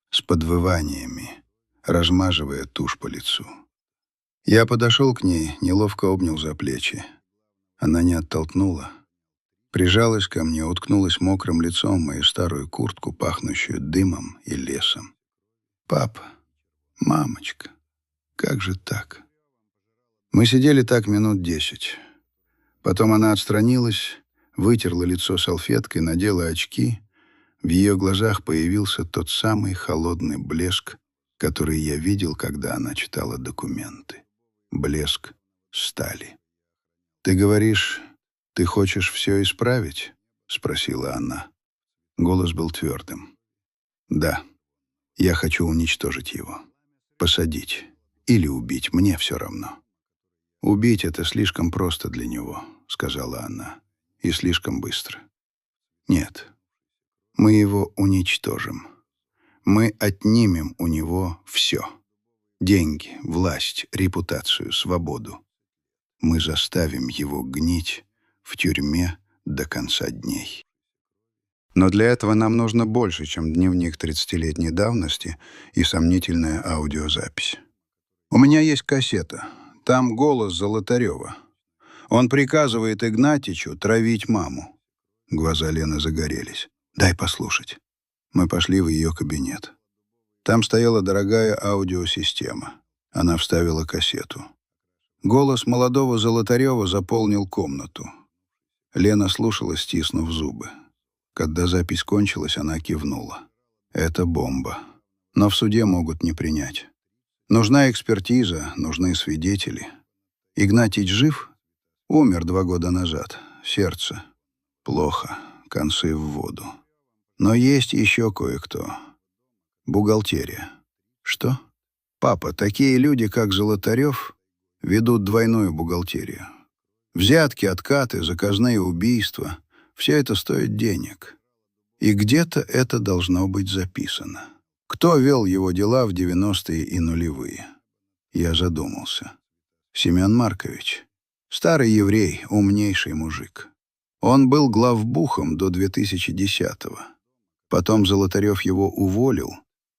с подвываниями, размазывая тушь по лицу. Я подошел к ней, неловко обнял за плечи. Она не оттолкнула. Прижалась ко мне, уткнулась мокрым лицом в мою старую куртку, пахнущую дымом и лесом. «Папа, мамочка, как же так?» Мы сидели так минут 10. Потом она отстранилась, вытерла лицо салфеткой, надела очки. В ее глазах появился тот самый холодный блеск, который я видел, когда она читала документы. Блеск стали. «Ты говоришь, ты хочешь все исправить?» — спросила она. Голос был твердым. «Да, я хочу уничтожить его. Посадить или убить, мне все равно». «Убить — это слишком просто для него», — сказала она, — «и слишком быстро». «Нет, мы его уничтожим. Мы отнимем у него все. Деньги, власть, репутацию, свободу. Мы заставим его гнить в тюрьме до конца дней. Но для этого нам нужно больше, чем дневник 30-летней давности и сомнительная аудиозапись. У меня есть кассета. Там голос Золотарева. Он приказывает Игнатичу травить маму». Глаза Лены загорелись. «Дай послушать». Мы пошли в ее кабинет. Там стояла дорогая аудиосистема. Она вставила кассету. Голос молодого Золотарева заполнил комнату. Лена слушала, стиснув зубы. Когда запись кончилась, она кивнула. «Это бомба. Но в суде могут не принять. Нужна экспертиза, нужны свидетели. Игнатич жив? Умер 2 года назад. Сердце. Плохо. Концы в воду. Но есть еще кое-кто. Бухгалтерия. Что? Папа, такие люди, как Золотарев, ведут двойную бухгалтерию. Взятки, откаты, заказные убийства — все это стоит денег. И где-то это должно быть записано. Кто вел его дела в 90-е и нулевые? Я задумался. Семен Маркович. Старый еврей, умнейший мужик. Он был главбухом до 2010-го. Потом Золотарев его уволил,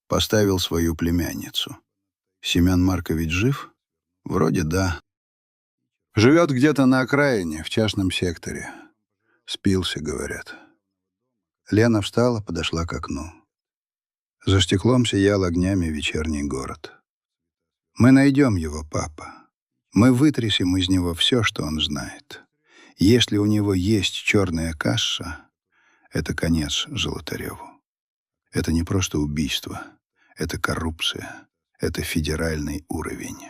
поставил свою племянницу. Семен Маркович жив? Вроде да. Живет где-то на окраине, в частном секторе. Спился, говорят. Лена встала, подошла к окну. За стеклом сиял огнями вечерний город. «Мы найдем его, папа. Мы вытрясем из него все, что он знает. Если у него есть черная касса, это конец Золотареву. Это не просто убийство, это коррупция, это федеральный уровень.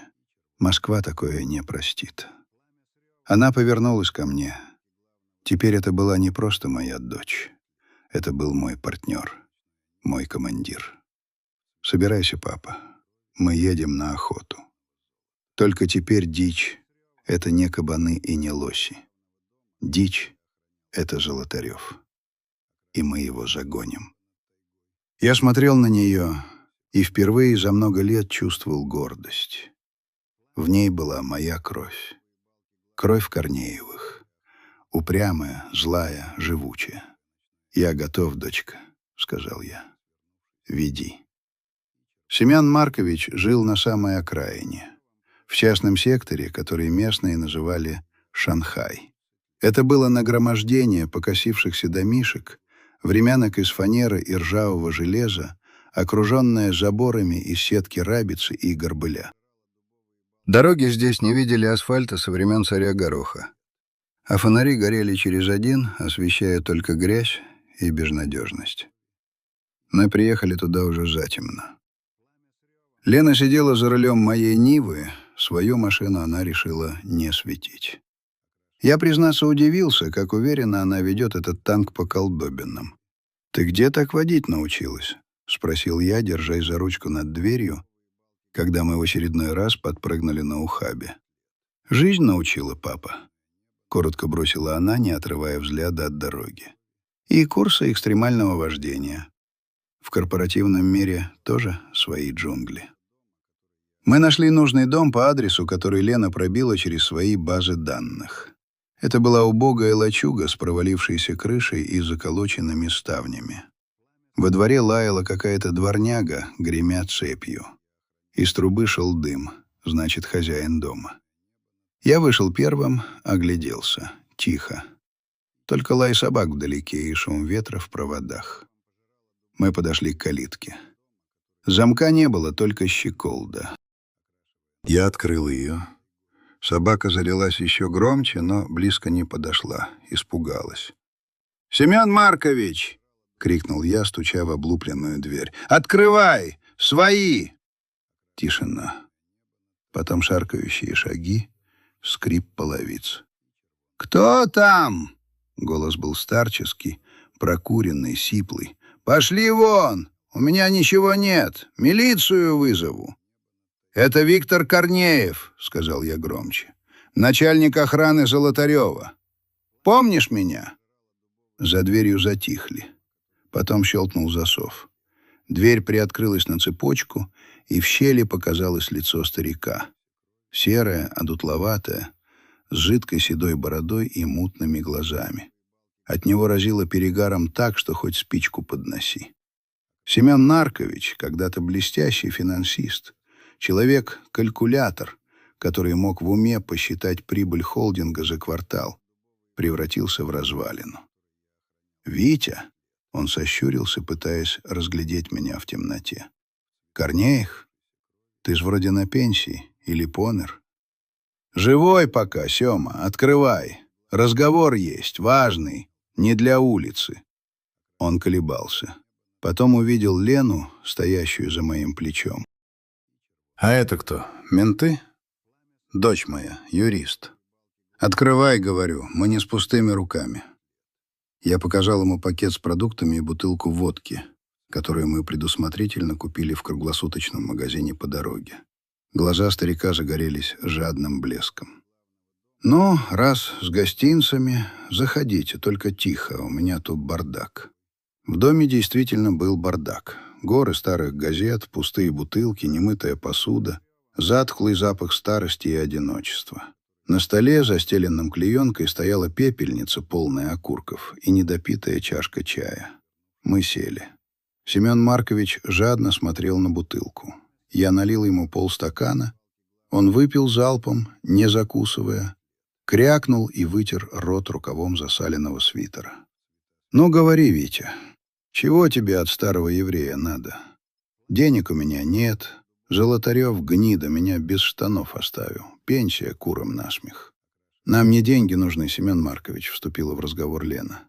Москва такое не простит». Она повернулась ко мне. Теперь это была не просто моя дочь. Это был мой партнер, мой командир. «Собирайся, папа. Мы едем на охоту. Только теперь дичь — это не кабаны и не лоси. Дичь — это Золотарев. И мы его загоним». Я смотрел на нее и впервые за много лет чувствовал гордость. В ней была моя кровь. Кровь Корнеевых. Упрямая, злая, живучая. «Я готов, дочка», — сказал я. «Веди». Семен Маркович жил на самой окраине, в частном секторе, который местные называли Шанхай. Это было нагромождение покосившихся домишек, времянок из фанеры и ржавого железа, окруженное заборами из сетки рабицы и горбыля. Дороги здесь не видели асфальта со времен царя Гороха, а фонари горели через один, освещая только грязь и безнадежность. Мы приехали туда уже затемно. Лена сидела за рулем моей Нивы, свою машину она решила не светить. Я, признаться, удивился, как уверенно она ведет этот танк по колдобинам. «Ты где так водить научилась?» — спросил я, держась за ручку над дверью, когда мы в очередной раз подпрыгнули на ухабе. «Жизнь научила, папа», — коротко бросила она, не отрывая взгляда от дороги. «И курсы экстремального вождения. В корпоративном мире тоже свои джунгли». Мы нашли нужный дом по адресу, который Лена пробила через свои базы данных. Это была убогая лачуга с провалившейся крышей и заколоченными ставнями. Во дворе лаяла какая-то дворняга, гремя цепью. Из трубы шел дым, значит, хозяин дома. Я вышел первым, огляделся. Тихо. Только лай собак вдалеке и шум ветра в проводах. Мы подошли к калитке. Замка не было, только щеколда. Я открыл ее. Собака залилась еще громче, но близко не подошла, испугалась. «Семен Маркович!» — крикнул я, стуча в облупленную дверь. «Открывай! Свои!» Тишина. Потом шаркающие шаги, скрип половиц. «Кто там?» — голос был старческий, прокуренный, сиплый. «Пошли вон! У меня ничего нет. Милицию вызову». «Это Виктор Корнеев», — сказал я громче. «Начальник охраны Золотарева. Помнишь меня?» За дверью затихли. Потом щелкнул засов. Дверь приоткрылась на цепочку, и в щели показалось лицо старика. Серое, одутловатое, с жидкой седой бородой и мутными глазами. От него разило перегаром так, что хоть спичку подноси. Семен Маркович, когда-то блестящий финансист, человек-калькулятор, который мог в уме посчитать прибыль холдинга за квартал, превратился в развалину. «Витя?» — он сощурился, пытаясь разглядеть меня в темноте. «Корнеев? Ты ж вроде на пенсии или помер?» «Живой пока, Сёма, открывай. Разговор есть, важный, не для улицы». Он колебался. Потом увидел Лену, стоящую за моим плечом. «А это кто? Менты?» «Дочь моя, юрист». «Открывай, — говорю, — мы не с пустыми руками». Я показал ему пакет с продуктами и бутылку водки, которую мы предусмотрительно купили в круглосуточном магазине по дороге. Глаза старика загорелись жадным блеском. «Ну, раз с гостинцами, заходите, только тихо, у меня тут бардак». В доме действительно был бардак. Горы старых газет, пустые бутылки, немытая посуда, затхлый запах старости и одиночества. На столе, застеленном клеенкой, стояла пепельница, полная окурков, и недопитая чашка чая. Мы сели. Семен Маркович жадно смотрел на бутылку. Я налил ему полстакана. Он выпил залпом, не закусывая, крякнул и вытер рот рукавом засаленного свитера. «Ну, говори, Витя, чего тебе от старого еврея надо? Денег у меня нет. Золотарев, гнида, меня без штанов оставил. Пенсия курам насмех». «Нам не деньги нужны, Семен Маркович», — вступила в разговор Лена.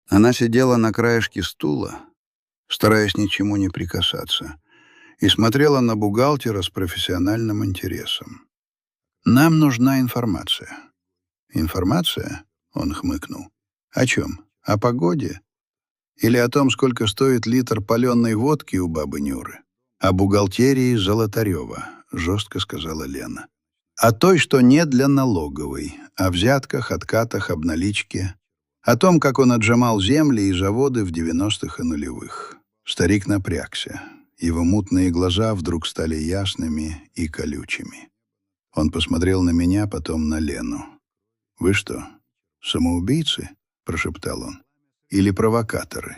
Она сидела на краешке стула, стараясь ничему не прикасаться, и смотрела на бухгалтера с профессиональным интересом. «Нам нужна информация». «Информация?» — он хмыкнул. «О чем? О погоде? Или о том, сколько стоит литр паленой водки у бабы Нюры?» «О бухгалтерии Золотарева», — жестко сказала Лена. «О той, что не для налоговой, о взятках, откатах, обналичке, о том, как он отжимал земли и заводы в 90-х и нулевых». Старик напрягся. Его мутные глаза вдруг стали ясными и колючими. Он посмотрел на меня, потом на Лену. «Вы что, самоубийцы?» — прошептал он. «Или провокаторы?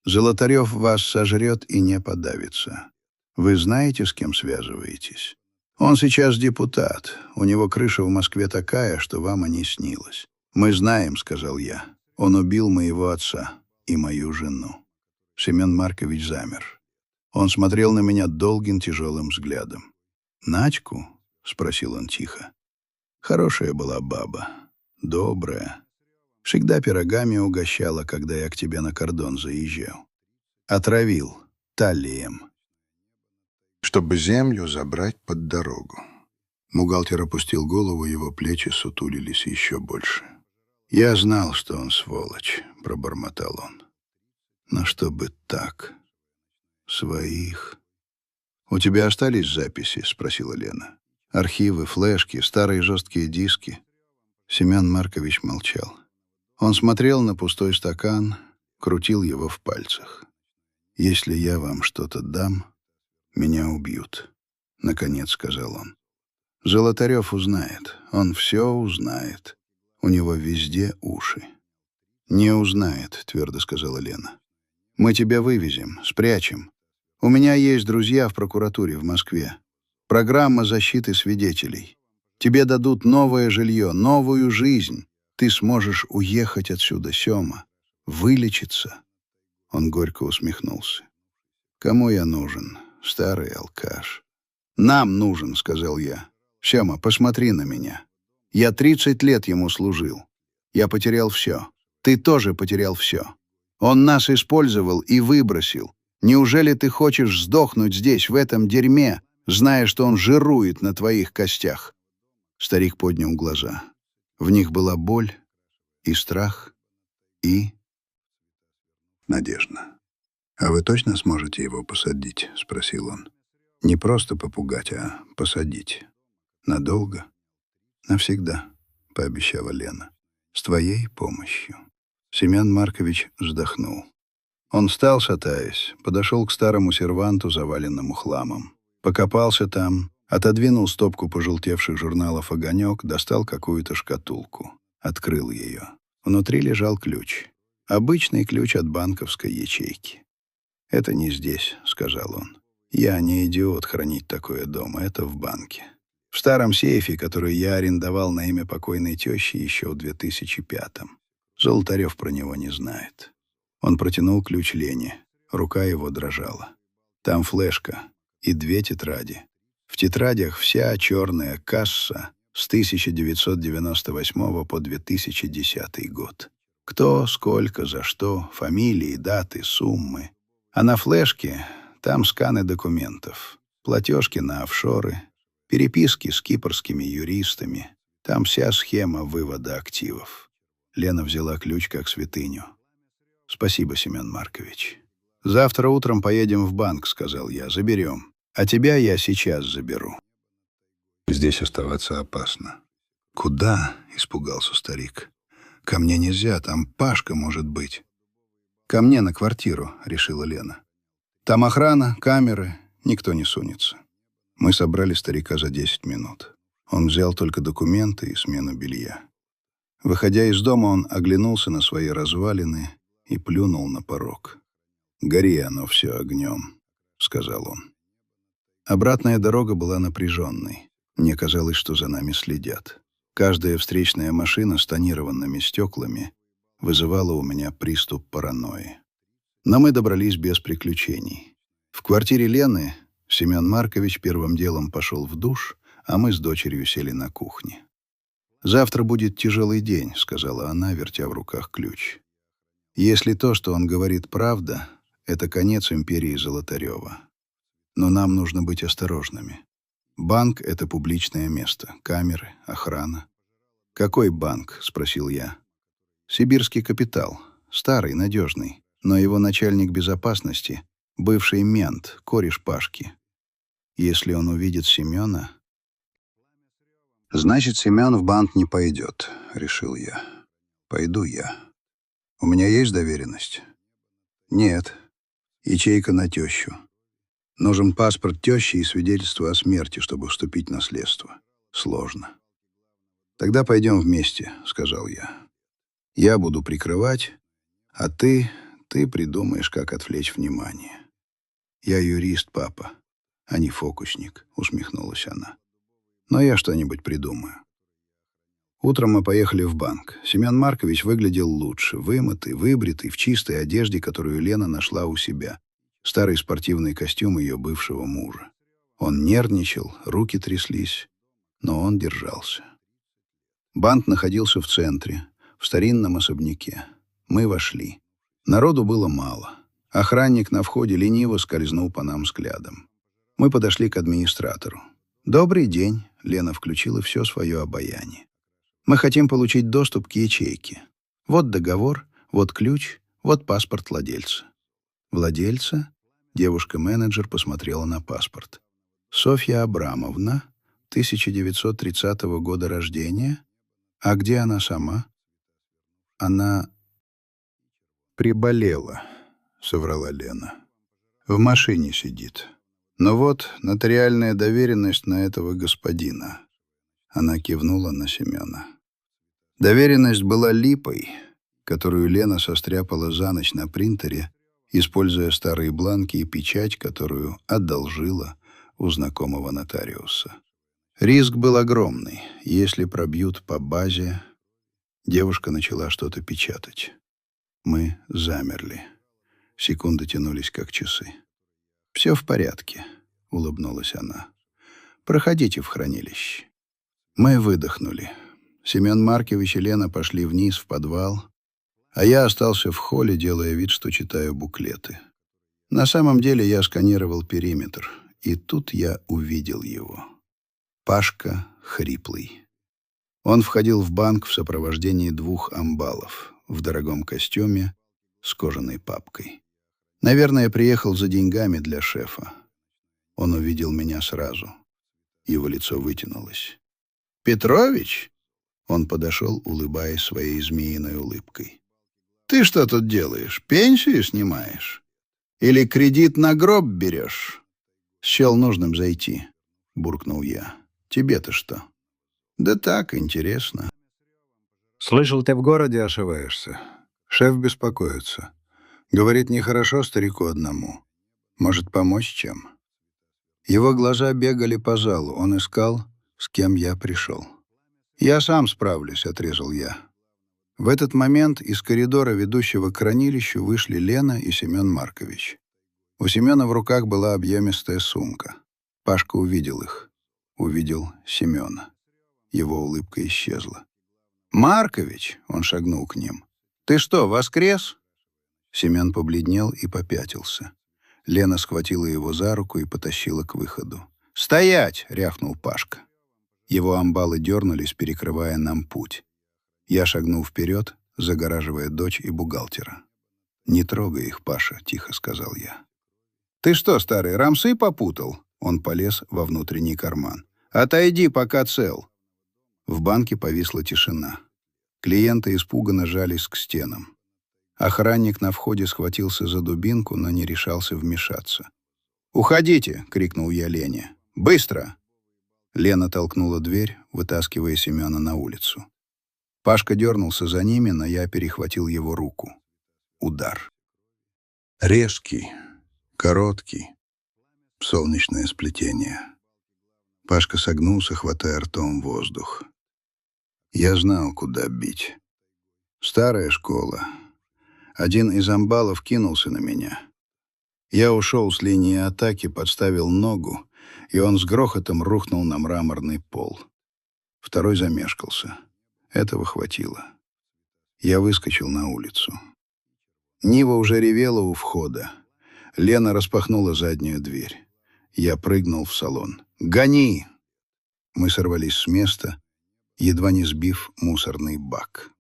Золотарев вас сожрет и не подавится. Вы знаете, с кем связываетесь? Он сейчас депутат. У него крыша в Москве такая, что вам и не снилось». «Мы знаем», — сказал я. «Он убил моего отца и мою жену». Семен Маркович замер. Он смотрел на меня долгим тяжелым взглядом. «Надьку?» — спросил он тихо. «Хорошая была баба, добрая. Всегда пирогами угощала, когда я к тебе на кордон заезжал. Отравил таллием, чтобы землю забрать под дорогу». Бухгалтер опустил голову, его плечи сутулились еще больше. «Я знал, что он сволочь», — пробормотал он. «Но чтобы так... своих...» «У тебя остались записи?» — спросила Лена. «Архивы, флешки, старые жесткие диски?» Семен Маркович молчал. Он смотрел на пустой стакан, крутил его в пальцах. «Если я вам что-то дам, меня убьют. — наконец сказал он. «Золотарев узнает. Он все узнает. У него везде уши». «Не узнает», — твердо сказала Лена. «Мы тебя вывезем, спрячем. У меня есть друзья в прокуратуре в Москве. Программа защиты свидетелей. Тебе дадут новое жилье, новую жизнь. Ты сможешь уехать отсюда, Сёма. Вылечиться». Он горько усмехнулся. «Кому я нужен, старый алкаш?» «Нам нужен», — сказал я. «Сёма, посмотри на меня. Я 30 лет ему служил. Я потерял все. Ты тоже потерял все. Он нас использовал и выбросил. Неужели ты хочешь сдохнуть здесь, в этом дерьме, зная, что он жирует на твоих костях?» Старик поднял глаза. В них была боль и страх, и надежда. «А вы точно сможете его посадить?» — спросил он. «Не просто попугать, а посадить. Надолго?» «Навсегда», — пообещала Лена. «С твоей помощью». Семен Маркович вздохнул. Он встал, шатаясь, подошел к старому серванту, заваленному хламом. Покопался там, отодвинул стопку пожелтевших журналов «Огонек», достал какую-то шкатулку. Открыл ее. Внутри лежал ключ. Обычный ключ от банковской ячейки. «Это не здесь», — сказал он. «Я не идиот хранить такое дома, это в банке. В старом сейфе, который я арендовал на имя покойной тещи еще в 2005-м. Золотарев про него не знает». Он протянул ключ Лене. Рука его дрожала. Там флешка и 2 тетради. В тетрадях вся черная касса с 1998 по 2010 год. Кто, сколько, за что, фамилии, даты, суммы. А на флешке там сканы документов, платежки на офшоры, переписки с кипрскими юристами. Там вся схема вывода активов. Лена взяла ключ как святыню. «Спасибо, Семен Маркович. Завтра утром поедем в банк», — сказал я, — «заберем. А тебя я сейчас заберу». «Здесь оставаться опасно». «Куда?» — испугался старик. «Ко мне нельзя, там Пашка может быть». «Ко мне на квартиру», — решила Лена. «Там охрана, камеры, никто не сунется». Мы собрали старика за 10 минут. Он взял только документы и смену белья. Выходя из дома, он оглянулся на свои развалины и плюнул на порог. «Гори оно все огнем», — сказал он. Обратная дорога была напряженной. Мне казалось, что за нами следят. Каждая встречная машина с тонированными стеклами вызывала у меня приступ паранойи. Но мы добрались без приключений. В квартире Лены Семен Маркович первым делом пошел в душ, а мы с дочерью сели на кухне. «Завтра будет тяжелый день», — сказала она, вертя в руках ключ. «Если то, что он говорит, правда, это конец империи Золотарева. Но нам нужно быть осторожными. Банк — это публичное место, камеры, охрана». «Какой банк?» — спросил я. «Сибирский капитал, старый, надежный, но его начальник безопасности — бывший мент, кореш Пашки. Если он увидит Семена...» «Значит, Семен в банк не пойдет», — решил я. «Пойду я. У меня есть доверенность?» «Нет. Ячейка на тещу. Нужен паспорт тещи и свидетельство о смерти, чтобы вступить в наследство. Сложно». «Тогда пойдем вместе», — сказал я. «Я буду прикрывать, а ты придумаешь, как отвлечь внимание». «Я юрист, папа, а не фокусник», — усмехнулась она. «Но я что-нибудь придумаю». Утром мы поехали в банк. Семен Маркович выглядел лучше, вымытый, выбритый, в чистой одежде, которую Лена нашла у себя. Старый спортивный костюм ее бывшего мужа. Он нервничал, руки тряслись, но он держался. Банк находился в центре, в старинном особняке. Мы вошли. Народу было мало. Охранник на входе лениво скользнул по нам взглядом. Мы подошли к администратору. «Добрый день», — Лена включила все свое обаяние. «Мы хотим получить доступ к ячейке. Вот договор, вот ключ, вот паспорт владельца». «Владельца?» — девушка-менеджер посмотрела на паспорт. «Софья Абрамовна, 1930 года рождения. А где она сама?» «Она приболела», — соврала Лена. «В машине сидит. Но вот нотариальная доверенность на этого господина. Она кивнула на Семена. Доверенность была липой, которую Лена состряпала за ночь на принтере, используя старые бланки и печать, которую одолжила у знакомого нотариуса. Риск был огромный. Если пробьют по базе... Девушка начала что-то печатать. Мы замерли. Секунды тянулись, как часы. «Все в порядке», — улыбнулась она. «Проходите в хранилище». Мы выдохнули. Семен Маркович и Лена пошли вниз в подвал, а я остался в холле, делая вид, что читаю буклеты. На самом деле я сканировал периметр, и тут я увидел его. Пашка Хриплый. Он входил в банк в сопровождении 2 амбалов в дорогом костюме с кожаной папкой. Наверное, приехал за деньгами для шефа. Он увидел меня сразу. Его лицо вытянулось. «Петрович?» Он подошел, улыбаясь своей змеиной улыбкой. «Ты что тут делаешь? Пенсию снимаешь? Или кредит на гроб берешь?» «Счел нужным зайти», — буркнул я. «Тебе-то что?» «Да так, интересно». «Слышал, ты в городе ошиваешься. Шеф беспокоится. Говорит, нехорошо старику одному. Может, помочь чем?» Его глаза бегали по залу. Он искал, с кем я пришел. «Я сам справлюсь», — отрезал я. В этот момент из коридора, ведущего к хранилищу, вышли Лена и Семен Маркович. У Семена в руках была объемистая сумка. Пашка увидел их. Увидел Семена. Его улыбка исчезла. «Маркович!» — он шагнул к ним. «Ты что, воскрес?» Семен побледнел и попятился. Лена схватила его за руку и потащила к выходу. «Стоять!» — рявкнул Пашка. Его амбалы дернулись, перекрывая нам путь. Я шагнул вперед, загораживая дочь и бухгалтера. «Не трогай их, Паша», — тихо сказал я. «Ты что, старый, рамсы попутал?» Он полез во внутренний карман. «Отойди, пока цел». В банке повисла тишина. Клиенты испуганно жались к стенам. Охранник на входе схватился за дубинку, но не решался вмешаться. «Уходите!» — крикнул я Лене. «Быстро!» Лена толкнула дверь, вытаскивая Семена на улицу. Пашка дернулся за ними, но я перехватил его руку. Удар. Резкий, короткий, солнечное сплетение. Пашка согнулся, хватая ртом воздух. Я знал, куда бить. Старая школа. Один из амбалов кинулся на меня. Я ушел с линии атаки, подставил ногу, и он с грохотом рухнул на мраморный пол. Второй замешкался. Этого хватило. Я выскочил на улицу. Нива уже ревела у входа. Лена распахнула заднюю дверь. Я прыгнул в салон. «Гони!» Мы сорвались с места, едва не сбив мусорный бак.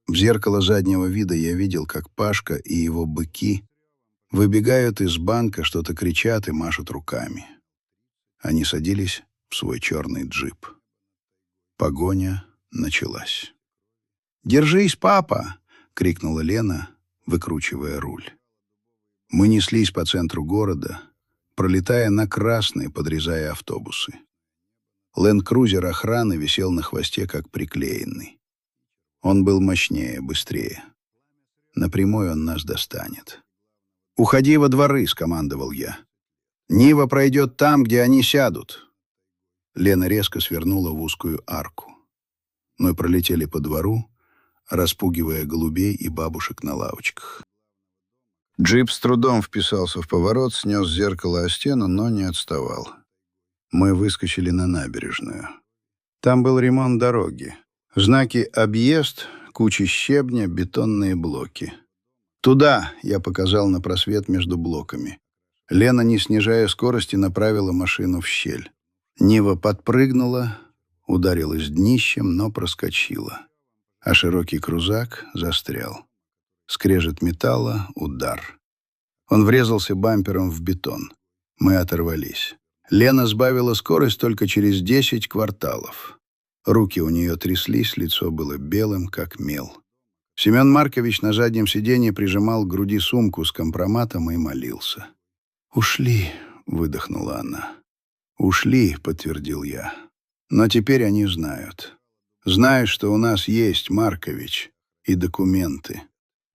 В зеркало заднего вида я видел, как Пашка и его быки выбегают из банка, что-то кричат и машут руками. Они садились в свой черный джип. Погоня началась. «Держись, папа!» — крикнула Лена, выкручивая руль. Мы неслись по центру города, пролетая на красные, подрезая автобусы. Ленд-крузер охраны висел на хвосте, как приклеенный. Он был мощнее, быстрее. Напрямую он нас достанет. «Уходи во дворы», — скомандовал я. «Нива пройдет там, где они сядут». Лена резко свернула в узкую арку. Мы пролетели по двору, распугивая голубей и бабушек на лавочках. Джип с трудом вписался в поворот, снес зеркало о стену, но не отставал. Мы выскочили на набережную. Там был ремонт дороги. Знаки «Объезд», куча щебня, бетонные блоки. «Туда!» — я показал на просвет между блоками. Лена, не снижая скорости, направила машину в щель. Нива подпрыгнула, ударилась днищем, но проскочила. А широкий крузак застрял. Скрежет металла, удар. Он врезался бампером в бетон. Мы оторвались. Лена сбавила скорость только через 10 кварталов. Руки у нее тряслись, лицо было белым, как мел. Семен Маркович на заднем сиденье прижимал к груди сумку с компроматом и молился. «Ушли, — выдохнула она. «Ушли», — подтвердил я. «Но теперь они знают. Знают, что у нас есть Маркович и документы.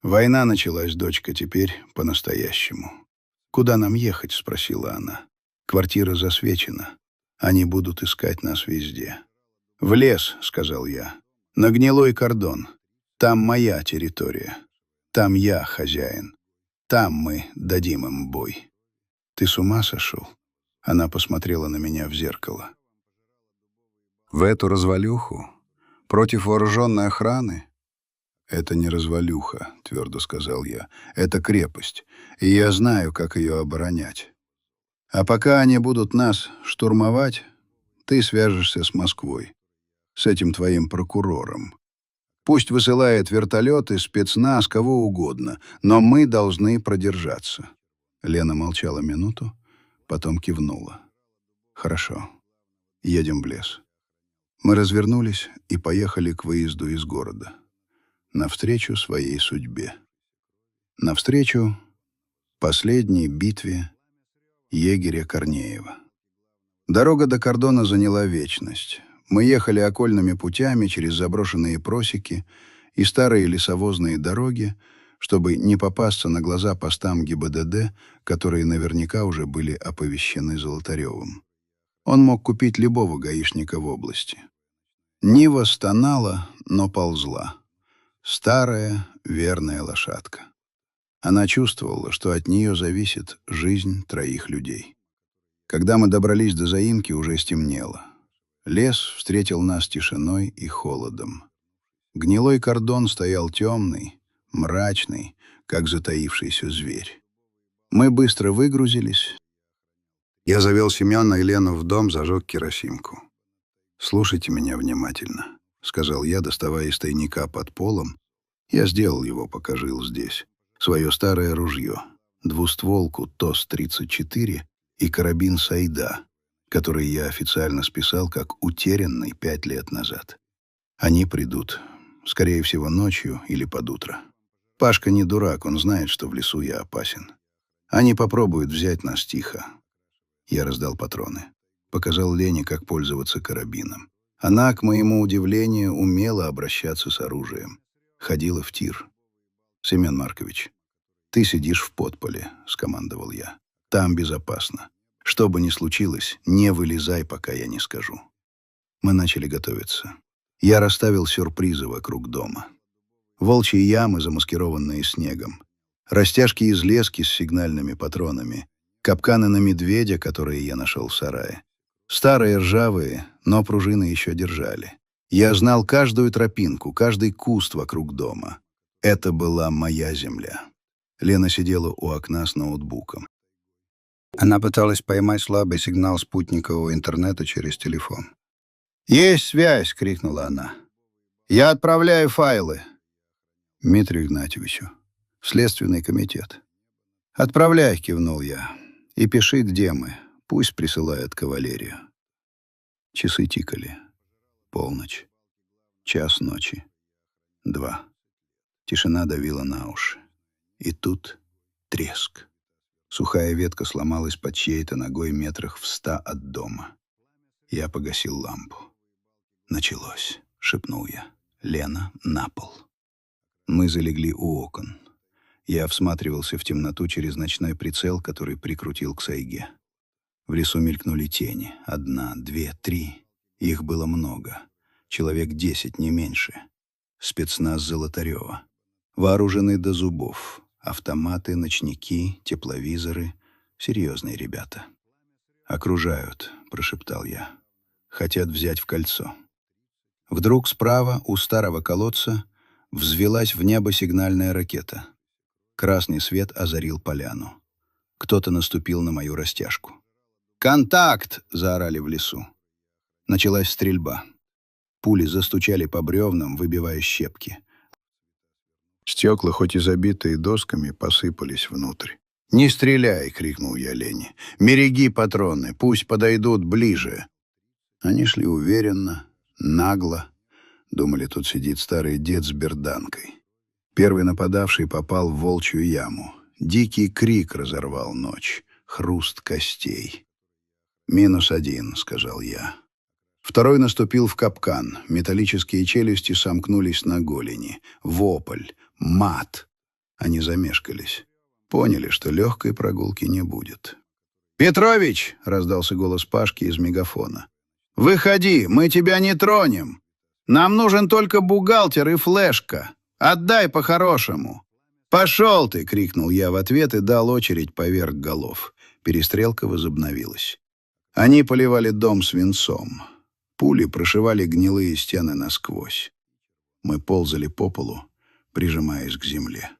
Война началась, дочка, теперь по-настоящему». «Куда нам ехать?» — спросила она. «Квартира засвечена. Они будут искать нас везде». «В лес», — сказал я. «На гнилой кордон. Там моя территория. Там я хозяин. Там мы дадим им бой». «Ты с ума сошел?» Она посмотрела на меня в зеркало. В эту развалюху? Против вооруженной охраны? «Это не развалюха», — твердо сказал я. «Это крепость, и я знаю, как ее оборонять. А пока они будут нас штурмовать, ты свяжешься с Москвой, с этим твоим прокурором. Пусть высылает вертолеты, спецназ, кого угодно, но мы должны продержаться». Лена молчала минуту, потом кивнула. «Хорошо, едем в лес». Мы развернулись и поехали к выезду из города. Навстречу своей судьбе. Навстречу последней битве егеря Корнеева. Дорога до кордона заняла вечность. Мы ехали окольными путями через заброшенные просеки и старые лесовозные дороги, чтобы не попасться на глаза постам ГИБДД, которые наверняка уже были оповещены Золотаревым. Он мог купить любого гаишника в области. Нива стонала, но ползла. Старая, верная лошадка. Она чувствовала, что от нее зависит жизнь 3 людей. Когда мы добрались до заимки, уже стемнело. Лес встретил нас тишиной и холодом. Гнилой кордон стоял темный, мрачный, как затаившийся зверь. Мы быстро выгрузились. Я завел Семена и Лену в дом, зажег керосинку. «Слушайте меня внимательно», — сказал я, доставая из тайника под полом. Я сделал его, пока жил здесь. Свое старое ружье, двустволку ТОС-34 и карабин Сайда, который я официально списал как утерянный 5 лет назад. Они придут, скорее всего, ночью или под утро. Пашка не дурак, он знает, что в лесу я опасен. Они попробуют взять нас тихо. Я раздал патроны. Показал Лене, как пользоваться карабином. Она, к моему удивлению, умела обращаться с оружием. Ходила в тир. «Семен Маркович, ты сидишь в подполе», — скомандовал я. «Там безопасно. Что бы ни случилось, не вылезай, пока я не скажу». Мы начали готовиться. Я расставил сюрпризы вокруг дома. Волчьи ямы, замаскированные снегом. Растяжки из лески с сигнальными патронами. Капканы на медведя, которые я нашел в сарае. Старые, ржавые, но пружины еще держали. Я знал каждую тропинку, каждый куст вокруг дома. Это была моя земля. Лена сидела у окна с ноутбуком. Она пыталась поймать слабый сигнал спутникового интернета через телефон. «Есть связь!» — крикнула она. «Я отправляю файлы!» «Дмитрию Игнатьевичу. В Следственный комитет». «Отправляй!» — кивнул я. «И пиши, где мы. Пусть присылают кавалерию». Часы тикали. Полночь. Час ночи. 2. Тишина давила на уши. И тут треск. Сухая ветка сломалась под чьей-то ногой метрах в 100 от дома. Я погасил лампу. «Началось», — шепнул я. «Лена, на пол». Мы залегли у окон. Я всматривался в темноту через ночной прицел, который прикрутил к сайге. В лесу мелькнули тени. 1, 2, 3. Их было много. Человек 10, не меньше. Спецназ Золотарева. Вооружены до зубов. Автоматы, ночники, тепловизоры. Серьезные ребята. «Окружают», — прошептал я. «Хотят взять в кольцо». Вдруг справа, у старого колодца, взвелась в небо сигнальная ракета. Красный свет озарил поляну. Кто-то наступил на мою растяжку. «Контакт!» — заорали в лесу. Началась стрельба. Пули застучали по бревнам, выбивая щепки. Стекла, хоть и забитые досками, посыпались внутрь. «Не стреляй!» — крикнул я Лене. «Береги патроны, пусть подойдут ближе!» Они шли уверенно, нагло. Думали, тут сидит старый дед с берданкой. Первый нападавший попал в волчью яму. Дикий крик разорвал ночь. хруст костей. «-1», — сказал я. Второй наступил в капкан. Металлические челюсти сомкнулись на голени. Вопль. Мат. Они замешкались. Поняли, что легкой прогулки не будет. «Петрович!» — раздался голос Пашки из мегафона. «Выходи, мы тебя не тронем. Нам нужен только бухгалтер и флешка. Отдай по-хорошему». «Пошел ты!» — крикнул я в ответ и дал очередь поверх голов. Перестрелка возобновилась. Они поливали дом свинцом. Пули прошивали гнилые стены насквозь. Мы ползали по полу, прижимаясь к земле.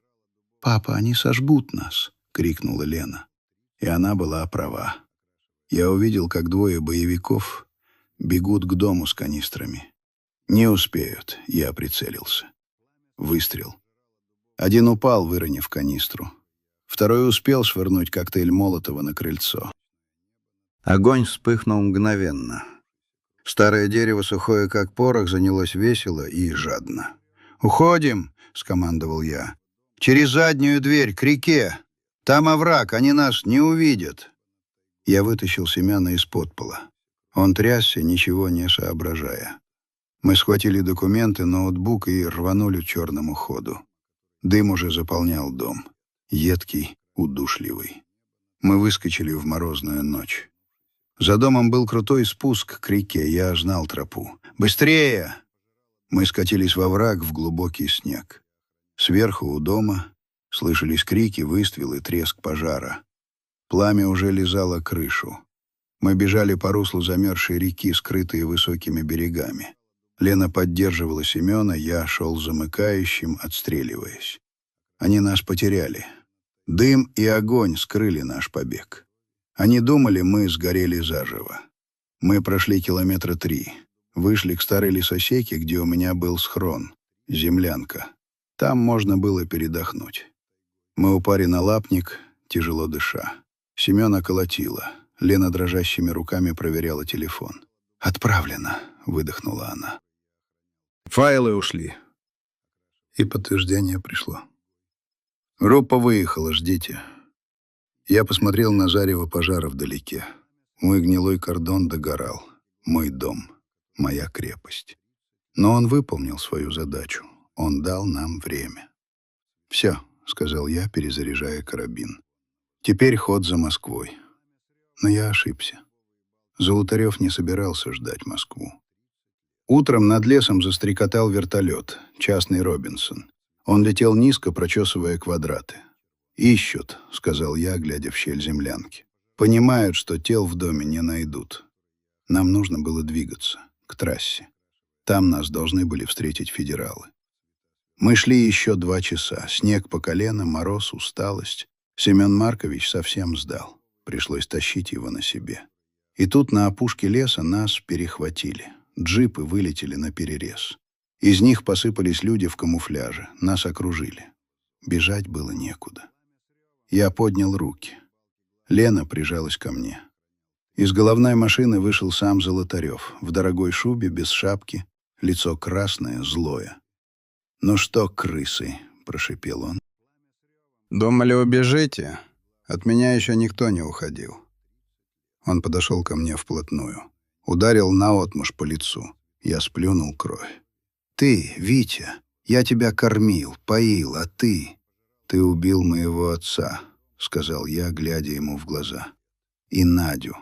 «Папа, они сожгут нас!» — крикнула Лена. И она была права. Я увидел, как двое боевиков бегут к дому с канистрами. Не успеют, я прицелился. Выстрел. Один упал, выронив канистру. Второй успел швырнуть коктейль Молотова на крыльцо. Огонь вспыхнул мгновенно. Старое дерево, сухое как порох, занялось весело и жадно. «Уходим!» — скомандовал я. «Через заднюю дверь, к реке! Там овраг, они нас не увидят!» Я вытащил Семена из-под пола. Он трясся, ничего не соображая. Мы схватили документы, ноутбук и рванули к черному ходу. Дым уже заполнял дом. Едкий, удушливый. Мы выскочили в морозную ночь. За домом был крутой спуск к реке, я знал тропу. «Быстрее!» Мы скатились во враг в глубокий снег. Сверху у дома слышались крики, выстрелы, треск пожара. Пламя уже лизало крышу. Мы бежали по руслу замерзшей реки, скрытые высокими берегами. Лена поддерживала Семена, я шел замыкающим, отстреливаясь. Они нас потеряли. Дым и огонь скрыли наш побег. Они думали, мы сгорели заживо. Мы прошли 3 километра. Вышли к старой лесосеке, где у меня был схрон, землянка. Там можно было передохнуть. Мы упали на лапник, тяжело дыша. Семена колотила. Лена дрожащими руками проверяла телефон. «Отправлено», — выдохнула она. Файлы ушли. И подтверждение пришло. «Группа выехала, ждите». Я посмотрел на зарево пожара вдалеке. Мой гнилой кордон догорал. Мой дом. Моя крепость. Но он выполнил свою задачу. Он дал нам время. «Все», — сказал я, перезаряжая карабин. «Теперь ход за Москвой». Но я ошибся. Золотарев не собирался ждать Москву. Утром над лесом застрекотал вертолет, частный Робинсон. Он летел низко, прочесывая квадраты. «Ищут», — сказал я, глядя в щель землянки. «Понимают, что тел в доме не найдут. Нам нужно было двигаться к трассе. Там нас должны были встретить федералы». Мы шли еще 2 часа. Снег по колено, мороз, усталость. Семен Маркович совсем сдал. Пришлось тащить его на себе. И тут на опушке леса нас перехватили. Джипы вылетели наперерез. Из них посыпались люди в камуфляже. Нас окружили. Бежать было некуда. Я поднял руки. Лена прижалась ко мне. Из головной машины вышел сам Золотарев. В дорогой шубе, без шапки, лицо красное, злое. «Ну что, крысы?» — прошипел он. «Думали, убежите? От меня еще никто не уходил». Он подошел ко мне вплотную. Ударил наотмашь по лицу. Я сплюнул кровь. «Ты, Витя, я тебя кормил, поил, а ты...» «Ты убил моего отца», — сказал я, глядя ему в глаза. «И Надю».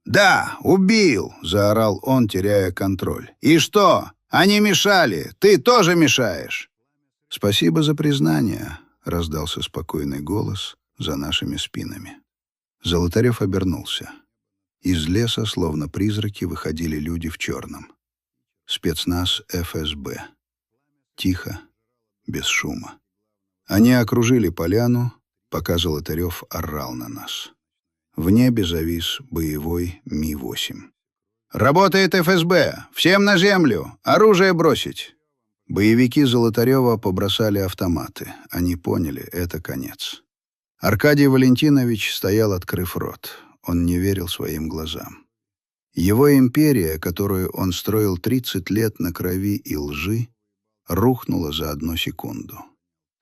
«Да, убил!» — заорал он, теряя контроль. «И что? Они мешали! Ты тоже мешаешь!» «Спасибо за признание», — раздался спокойный голос за нашими спинами. Золотарев обернулся. Из леса, словно призраки, выходили люди в черном. Спецназ ФСБ. Тихо, без шума. Они окружили поляну, пока Золотарев орал на нас. В небе завис боевой Ми-8. «Работает ФСБ! Всем на землю! Оружие бросить!» Боевики Золотарева побросали автоматы. Они поняли, это конец. Аркадий Валентинович стоял, открыв рот. Он не верил своим глазам. Его империя, которую он строил 30 лет на крови и лжи, рухнула за 1 секунду.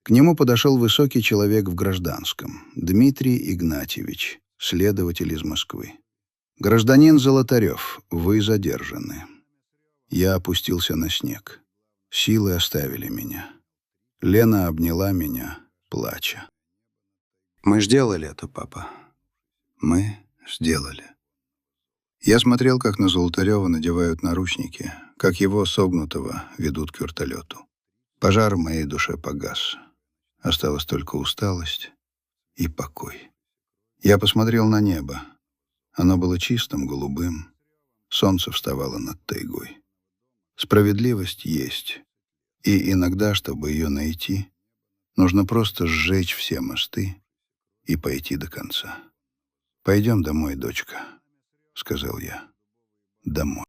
К нему подошел высокий человек в гражданском, Дмитрий Игнатьевич, следователь из Москвы. «Гражданин Золотарев, вы задержаны». Я опустился на снег. Силы оставили меня. Лена обняла меня, плача. «Мы сделали это, папа. Мы сделали». Я смотрел, как на Золотарева надевают наручники, как его, согнутого, ведут к вертолету. Пожар в моей душе погас. Осталась только усталость и покой. Я посмотрел на небо. Оно было чистым, голубым. Солнце вставало над тайгой. Справедливость есть. И иногда, чтобы ее найти, нужно просто сжечь все мосты и пойти до конца. «Пойдем домой, дочка», — сказал я. «Домой».